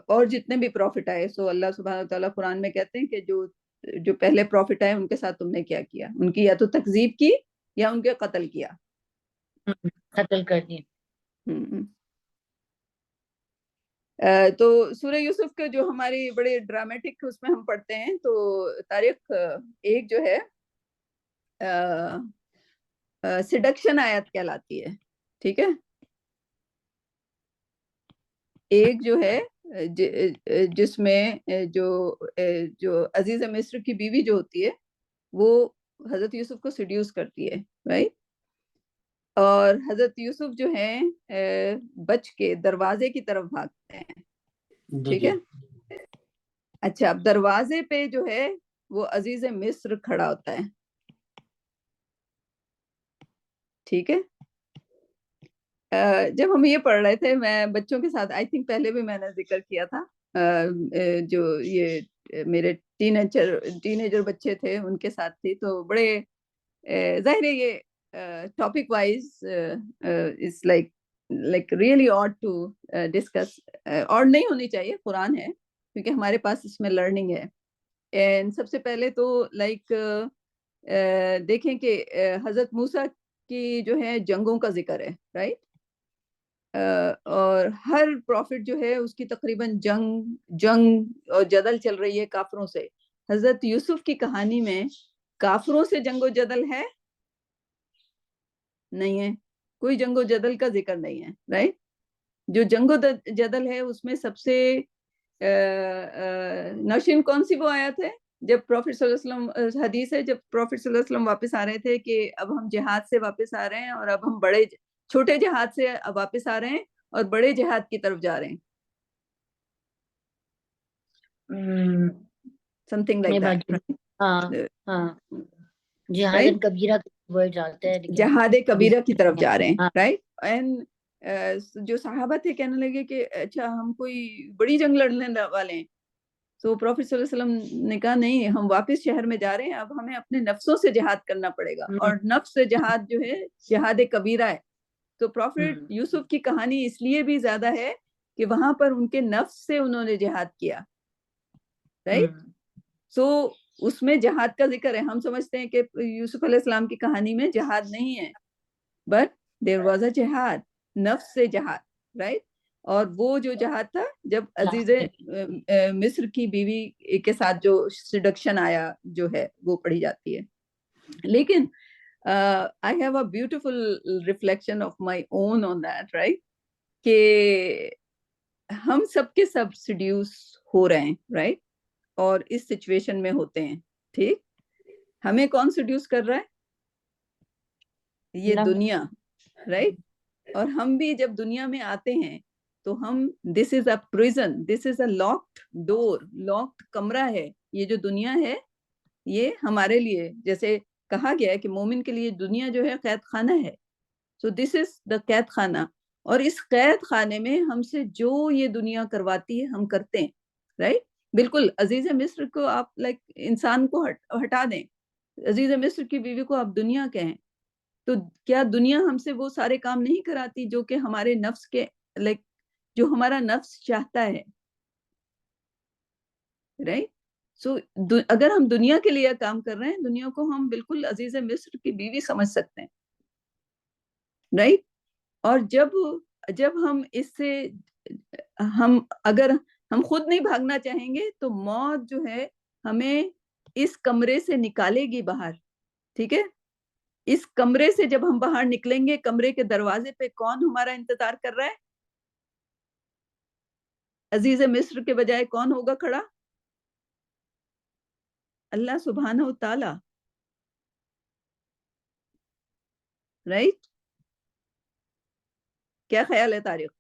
B: اور جتنے بھی پروفٹ آئے, سو اللہ سبحانہ وتعالیٰ قرآن میں کہتے ہیں کہ جو پہلے پروفٹ آئے ان کے ساتھ تم نے کیا کیا, ان کی یا تو تکذیب کی یا ان کے قتل کیا.
C: قتل کر دیے.
B: تو سورہ یوسف کے جو ہماری بڑے ڈرامیٹک اس میں ہم پڑھتے ہیں، تو طارق ایک جو ہے سیڈکشن آیت کہلاتی ہے، ٹھیک ہے؟ ایک جو ہے جس میں جو عزیز مصر کی بیوی جو ہوتی ہے وہ حضرت یوسف کو سیڈیوس کرتی ہے، رائٹ؟ اور حضرت یوسف جو ہیں بچ کے دروازے کی طرف بھاگتے ہیں، ٹھیک ہے؟ اچھا، اب دروازے پہ جو ہے وہ عزیز مصر کھڑا ہوتا ہے، ٹھیک ہے؟ جب ہم یہ پڑھ رہے تھے، میں بچوں کے ساتھ، آئی تھنک پہلے بھی میں نے ذکر کیا تھا، جو یہ میرے ٹینیجر بچے تھے ان کے ساتھ تھی، تو بڑے ظاہر ہے یہ topic wise is like really ought to discuss, اور نہیں ہونی چاہیے، قرآن ہے کیونکہ ہمارے پاس اس میں لرننگ ہے. اینڈ سب سے پہلے تو لائک دیکھیں کہ حضرت موسیٰ کی جو ہے جنگوں کا ذکر ہے، رائٹ؟ اور ہر پروفٹ جو ہے اس کی تقریباً جنگ اور جدل چل رہی ہے کافروں سے. حضرت یوسف کی کہانی میں کافروں سے جنگ و جدل ہے؟ نہیں ہے، کوئی جنگ و جدل کا ذکر نہیں ہے، رائٹ؟ جو جنگ و جدل ہے اس میں سب سے نوشین کون سی وہ آیت ہے جب پروفٹ صلی اللہ علیہ وسلم، حدیث ہے جب پروفٹ صلی اللہ علیہ وسلم واپس آ رہے تھے کہ اب ہم جہاد سے واپس آ رہے ہیں اور اب ہم چھوٹے جہاد سے اب واپس آ رہے ہیں اور بڑے جہاد کی طرف جا رہے ہیں، سم تھنگ لائک دیٹ،
C: جہاد کبیرہ ورڈ آتا ہے،
B: جہاد کبیرہ کی طرف جا رہے ہیں، رائٹ؟ اینڈ جو صحابہ تھے کہنے لگے کہ اچھا ہم کوئی بڑی جنگ لڑنے والے ہیں. تو پروفٹ صلی اللہ علیہ وسلم نے کہا نہیں، ہم واپس شہر میں جا رہے ہیں، اب ہمیں اپنے نفسوں سے جہاد کرنا پڑے گا، اور نفس سے جہاد جو ہے جہاد کبیرہ ہے. تو پروفٹ یوسف کی کہانی اس لیے بھی زیادہ ہے کہ وہاں پر ان کے نفس سے انہوں نے جہاد کیا، رائٹ؟ سو اس میں جہاد کا ذکر ہے. ہم سمجھتے ہیں کہ یوسف علیہ السلام کی کہانی میں جہاد نہیں ہے، بٹ دیر واز اے جہاد، نفس سے جہاد، رائٹ؟ اور وہ جو جہاد تھا جب عزیز مصر کی بیوی کے ساتھ جو سیڈکشن آیا جو ہے وہ پڑھی جاتی ہے. لیکن I have a beautiful reflection of my own on that, right? کہ ہم سب کے سب سیڈیوس ہو رہے ہیں، رائٹ؟ اور اس سچویشن میں ہوتے ہیں، ٹھیک؟ ہمیں کون سیڈیوس کر رہا ہے؟ یہ دنیا، رائٹ؟ اور ہم بھی جب دنیا میں آتے ہیں تو ہم دس از اے پریزن، دس از اے لاکڈ ڈور، لاکڈ کمرہ ہے. یہ جو دنیا ہے یہ ہمارے لیے، جیسے کہا گیا ہے کہ مومن کے لیے دنیا جو ہے قید خانہ ہے. سو دس از دا قید خانہ، اور اس قید خانے میں ہم سے جو یہ دنیا کرواتی ہے ہم کرتے ہیں، رائٹ؟ بالکل عزیز مصر کو آپ لائک انسان کو ہٹا دیں، عزیز مصر کی بیوی کو آپ دنیا کہیں، تو کیا دنیا ہم سے وہ سارے کام نہیں کراتی جو کہ ہمارے نفس کے لائک جو ہمارا نفس چاہتا ہے، رائٹ؟ سو اگر ہم دنیا کے لیے کام کر رہے ہیں، دنیا کو ہم بالکل عزیز مصر کی بیوی سمجھ سکتے ہیں، رائٹ؟ اور جب ہم اس سے اگر ہم خود نہیں بھاگنا چاہیں گے تو موت جو ہے ہمیں اس کمرے سے نکالے گی باہر، ٹھیک ہے؟ اس کمرے سے جب ہم باہر نکلیں گے، کمرے کے دروازے پہ کون ہمارا انتظار کر رہا ہے؟ عزیز مصر کے بجائے کون ہوگا کھڑا؟ اللہ سبحانہ و تعالی، رائٹ؟ کیا خیال ہے Tariq?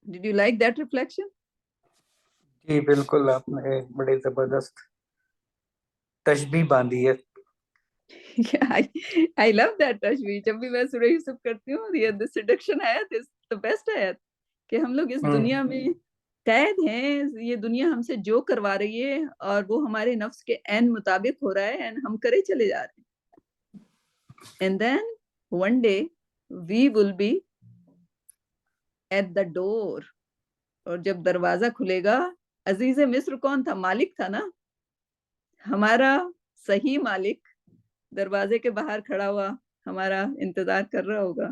B: Did you like that reflection?
A: جی بالکل، آپ نے بڑے زبردست تشبیہ باندھی ہے.
B: I love that تشبیہ. جب بھی میں سورہ یوسف کرتی ہوں، یہ seduction آیت is the best آیت، کہ ہم لوگ اس دنیا میں قید ہیں، یہ دنیا ہم سے جو کروا رہی ہے اور وہ ہمارے نفس کے عین مطابق ہو رہا ہے، and ہم کرے چلے جا رہے ہیں. And then one day we will be at the door. اور جب دروازہ کھلے گا، عزیز مصر کون تھا؟ مالک تھا نا، ہمارا صحیح مالک دروازے کے باہر کھڑا ہوا ہمارا انتظار کر رہا ہوگا.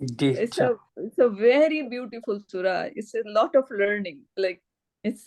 B: It's a very beautiful surah. It's a lot of learning. Like it's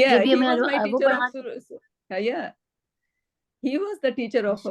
B: yeah,
C: he
B: was my teacher of surah. Yeah, he was the teacher of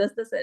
B: 10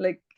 B: Like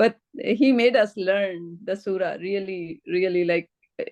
B: But he made us learn the surah really, really like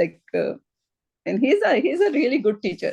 B: Like and he's a really good teacher.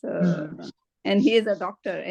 B: So and he is a doctor,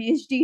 B: PhD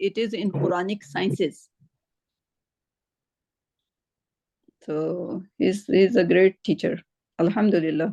B: it is in Quranic sciences. So he's a great teacher. Alhamdulillah.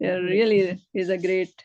B: Really he's a great.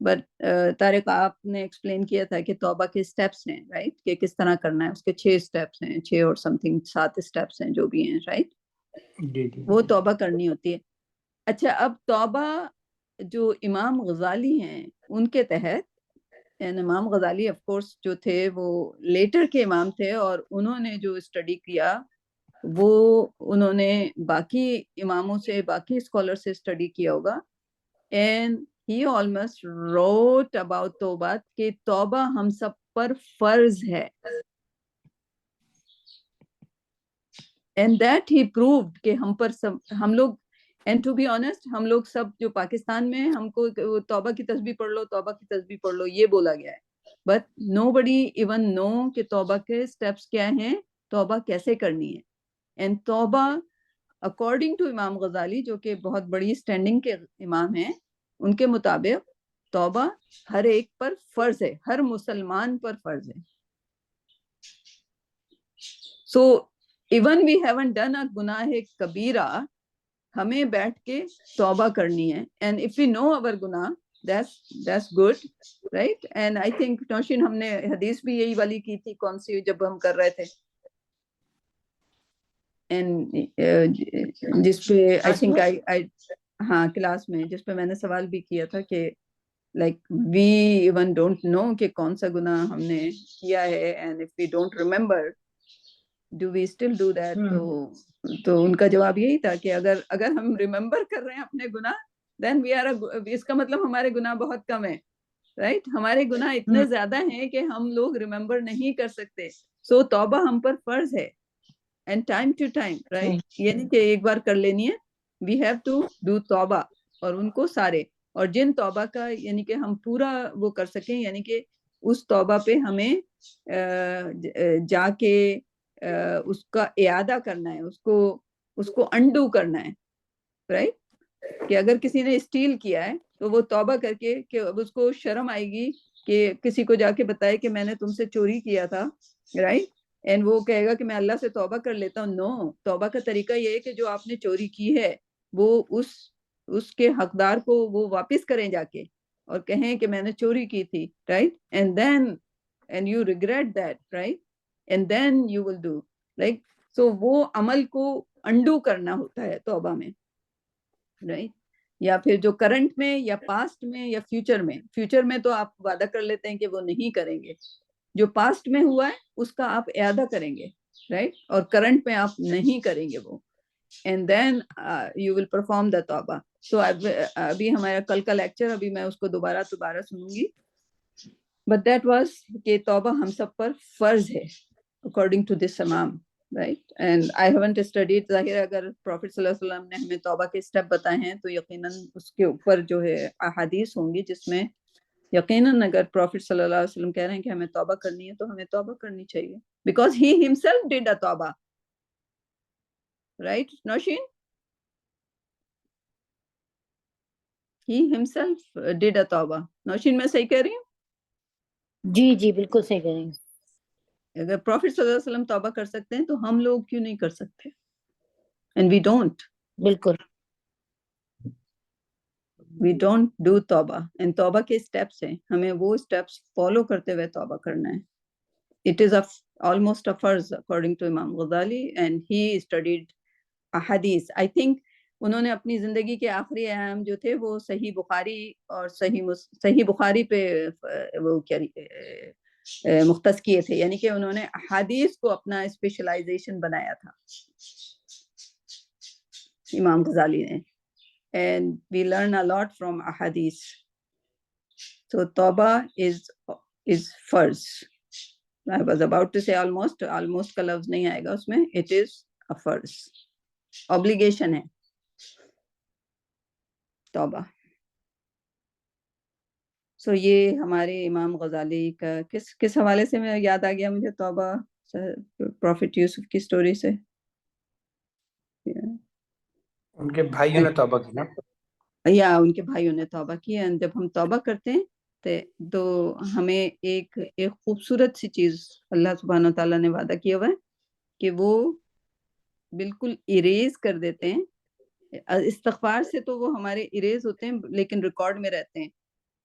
B: But Tariq آپ نے explain کیا تھا کہ توبہ کے steps ہیں right, کہ کس طرح کرنا ہے, اس کے 6 اسٹیپس ہیں, 6 اور سم تھنگ 7 اسٹیپس ہیں جو بھی ہیں رائٹ, وہ توبہ کرنی ہوتی ہے. اچھا اب توبہ جو امام غزالی ہیں ان کے تحت, امام غزالی آف کورس جو تھے وہ لیٹر کے امام تھے, اور انہوں نے جو اسٹڈی کیا وہ انہوں نے باقی اماموں سے, باقی اسکالر سے اسٹڈی کیا ہوگا, and he almost wrote about توبہ کہ توبہ ہم سب پر فرض ہے, اینڈ دیٹ ہی پرووڈ کہ ہم پر سب, ہم لوگ, اینڈ ٹو بی آنیسٹ ہم لوگ سب جو پاکستان میں ہیں, ہم کو توبہ کی تسبیح پڑھ لو, توبہ کی تسبیح پڑھ لو یہ بولا گیا ہے, بٹ نو بڈی ایون نو کہ توبہ کے اسٹیپس کیا ہیں, توبہ کیسے کرنی ہے. اینڈ توبہ اکارڈنگ ٹو امام غزالی جو کہ بہت بڑی اسٹینڈنگ کے امام ہیں, ان کے مطابق توبہ ہر ایک پر فرض ہے, ہر مسلمان پر فرض ہے. So even we haven't done a گناہ کبیرہ, ہمیں بیٹھ کے توبہ کرنی ہے, اینڈ اف وی نو اور گناہ that's good right. and I think Nausheen ہم نے حدیث بھی یہی والی کی تھی, کون سی, جب ہم کر رہے تھے, جس پہ آئی تھنک ہاں کلاس میں, جس پہ میں نے سوال بھی کیا تھا کہ like we even don't know کہ کون سا گناہ ہم نے کیا ہے, and if we don't remember do we still do that. تو ان کا جواب یہی تھا کہ اگر ہم ریممبر کر رہے ہیں اپنے گناہ, دین وی آر, اس کا مطلب ہمارے گناہ بہت کم ہے رائٹ, ہمارے گناہ اتنے زیادہ ہیں کہ ہم لوگ ریممبر نہیں کر سکتے. سو توبہ ہم پر فرض ہے, and time to time right, یہ نہیں کہ ایک بار کر لینی ہے, وی ہیو ٹو ڈو توبہ, اور ان کو سارے, اور جن توبہ کا یعنی کہ ہم پورا وہ کر سکیں, یعنی کہ اس توبہ پہ ہمیں جا کے اس کا اعادہ کرنا ہے, اس کو انڈو کرنا ہے رائٹ. کہ اگر کسی نے اسٹیل کیا ہے تو وہ توبہ کر کے, کہ اب اس کو شرم آئے گی کہ کسی کو جا کے بتائے کہ میں نے تم سے چوری کیا تھا رائٹ, اینڈ وہ کہے گا کہ میں اللہ سے توبہ کر لیتا ہوں. نو, توبہ کا طریقہ یہ ہے کہ جو آپ نے چوری کی ہے وہ اس کے حقدار کو وہ واپس کریں جا کے, اور کہیں کہ میں نے چوری کی تھی right, and you regret that right, and then you will do like. So وہ عمل کو انڈو کرنا ہوتا ہے توبہ میں رائٹ, یا پھر جو کرنٹ میں یا پاسٹ میں یا فیوچر میں تو آپ وعدہ کر لیتے ہیں کہ وہ نہیں کریں گے, جو پاسٹ میں ہوا ہے اس کا آپ اعادہ کریں گے رائٹ, اور کرنٹ میں آپ نہیں کریں گے وہ, and then you will perform the توبہ. سو ابھی ہمارا کل کا لیکچر, ابھی میں اس کو دوبارہ سنوں گی, بٹ دیٹ واز کہ توبہ ہم سب پر فرض ہے according to this imam right. and I haven't studied, ظاہر اگر پروفٹ صلی اللہ علیہ وسلم نے ہمیں توبہ کے اسٹیپ بتائے ہیں تو یقیناً اس کے اوپر جو ہے احادیث ہوں گی جس میں یقیناً اگر پروفٹ صلی اللہ علیہ وسلم کہہ رہے ہیں کہ ہمیں توبہ کرنی ہے تو ہمیں توبہ کرنی چاہیے, because he himself did a توبہ right. Nausheen, he himself did a توبہ. نوشین میں صحیح کہہ رہی ہوں؟
C: جی جی بالکل صحیح کہہ رہی ہیں.
B: اگر پروفٹ صلی اللہ علیہ وسلم توبہ کر سکتے ہیں تو ہم لوگ کیوں نہیں کر سکتے, and we don't.
C: بالکل.
B: we don't do توبہ, and توبہ کے اسٹیپس ہیں, ہمیں وہ اسٹیپس فالو کرتے ہوئے توبہ کرنا ہے. it is almost a فرض according to امام غزالی, and he studied احادیث. I think انہوں نے اپنی زندگی کے آخری ایام جو تھے وہ صحیح بخاری اور صحیح بخاری پہ وہ کیا مختص کیے تھے, یعنی کہ انہوں نے احادیث کو اپنا اسپیشلائزیشن بنایا تھا امام غزالی نے, and we learn a lot from ahadith. So توبہ is فرض. I was about to say almost کا لفظ نہیں آئے گا اس میں, it is a فرض, obligation ہے توبہ. سو یہ ہمارے امام غزالی کا کس حوالے سے میں یاد آ گیا مجھے توبہ, پروفٹ یوسف کی سٹوری سے.
D: ان کے بھائیوں نے توبہ کی نا,
B: یا ان کے بھائیوں نے توبہ کی. جب ہم توبہ کرتے ہیں تو ہمیں ایک خوبصورت سی چیز اللہ سبحانہ تعالیٰ نے وعدہ کیا ہوا ہے کہ وہ بالکل اریز کر دیتے ہیں. استغفار سے تو وہ ہمارے اریز ہوتے ہیں لیکن ریکارڈ میں رہتے ہیں,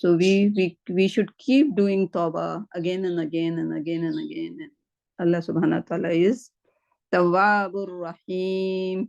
B: So we should keep doing tawbah again and again and again and again. And Allah subhanahu wa ta'ala is Tawwabur Rahim.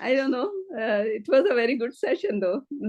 B: I don't know. It was a very good session though.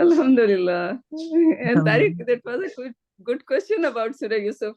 B: Alhamdulillah. And Tariq, that was a good question about Surah Yusuf.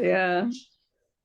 B: Yeah.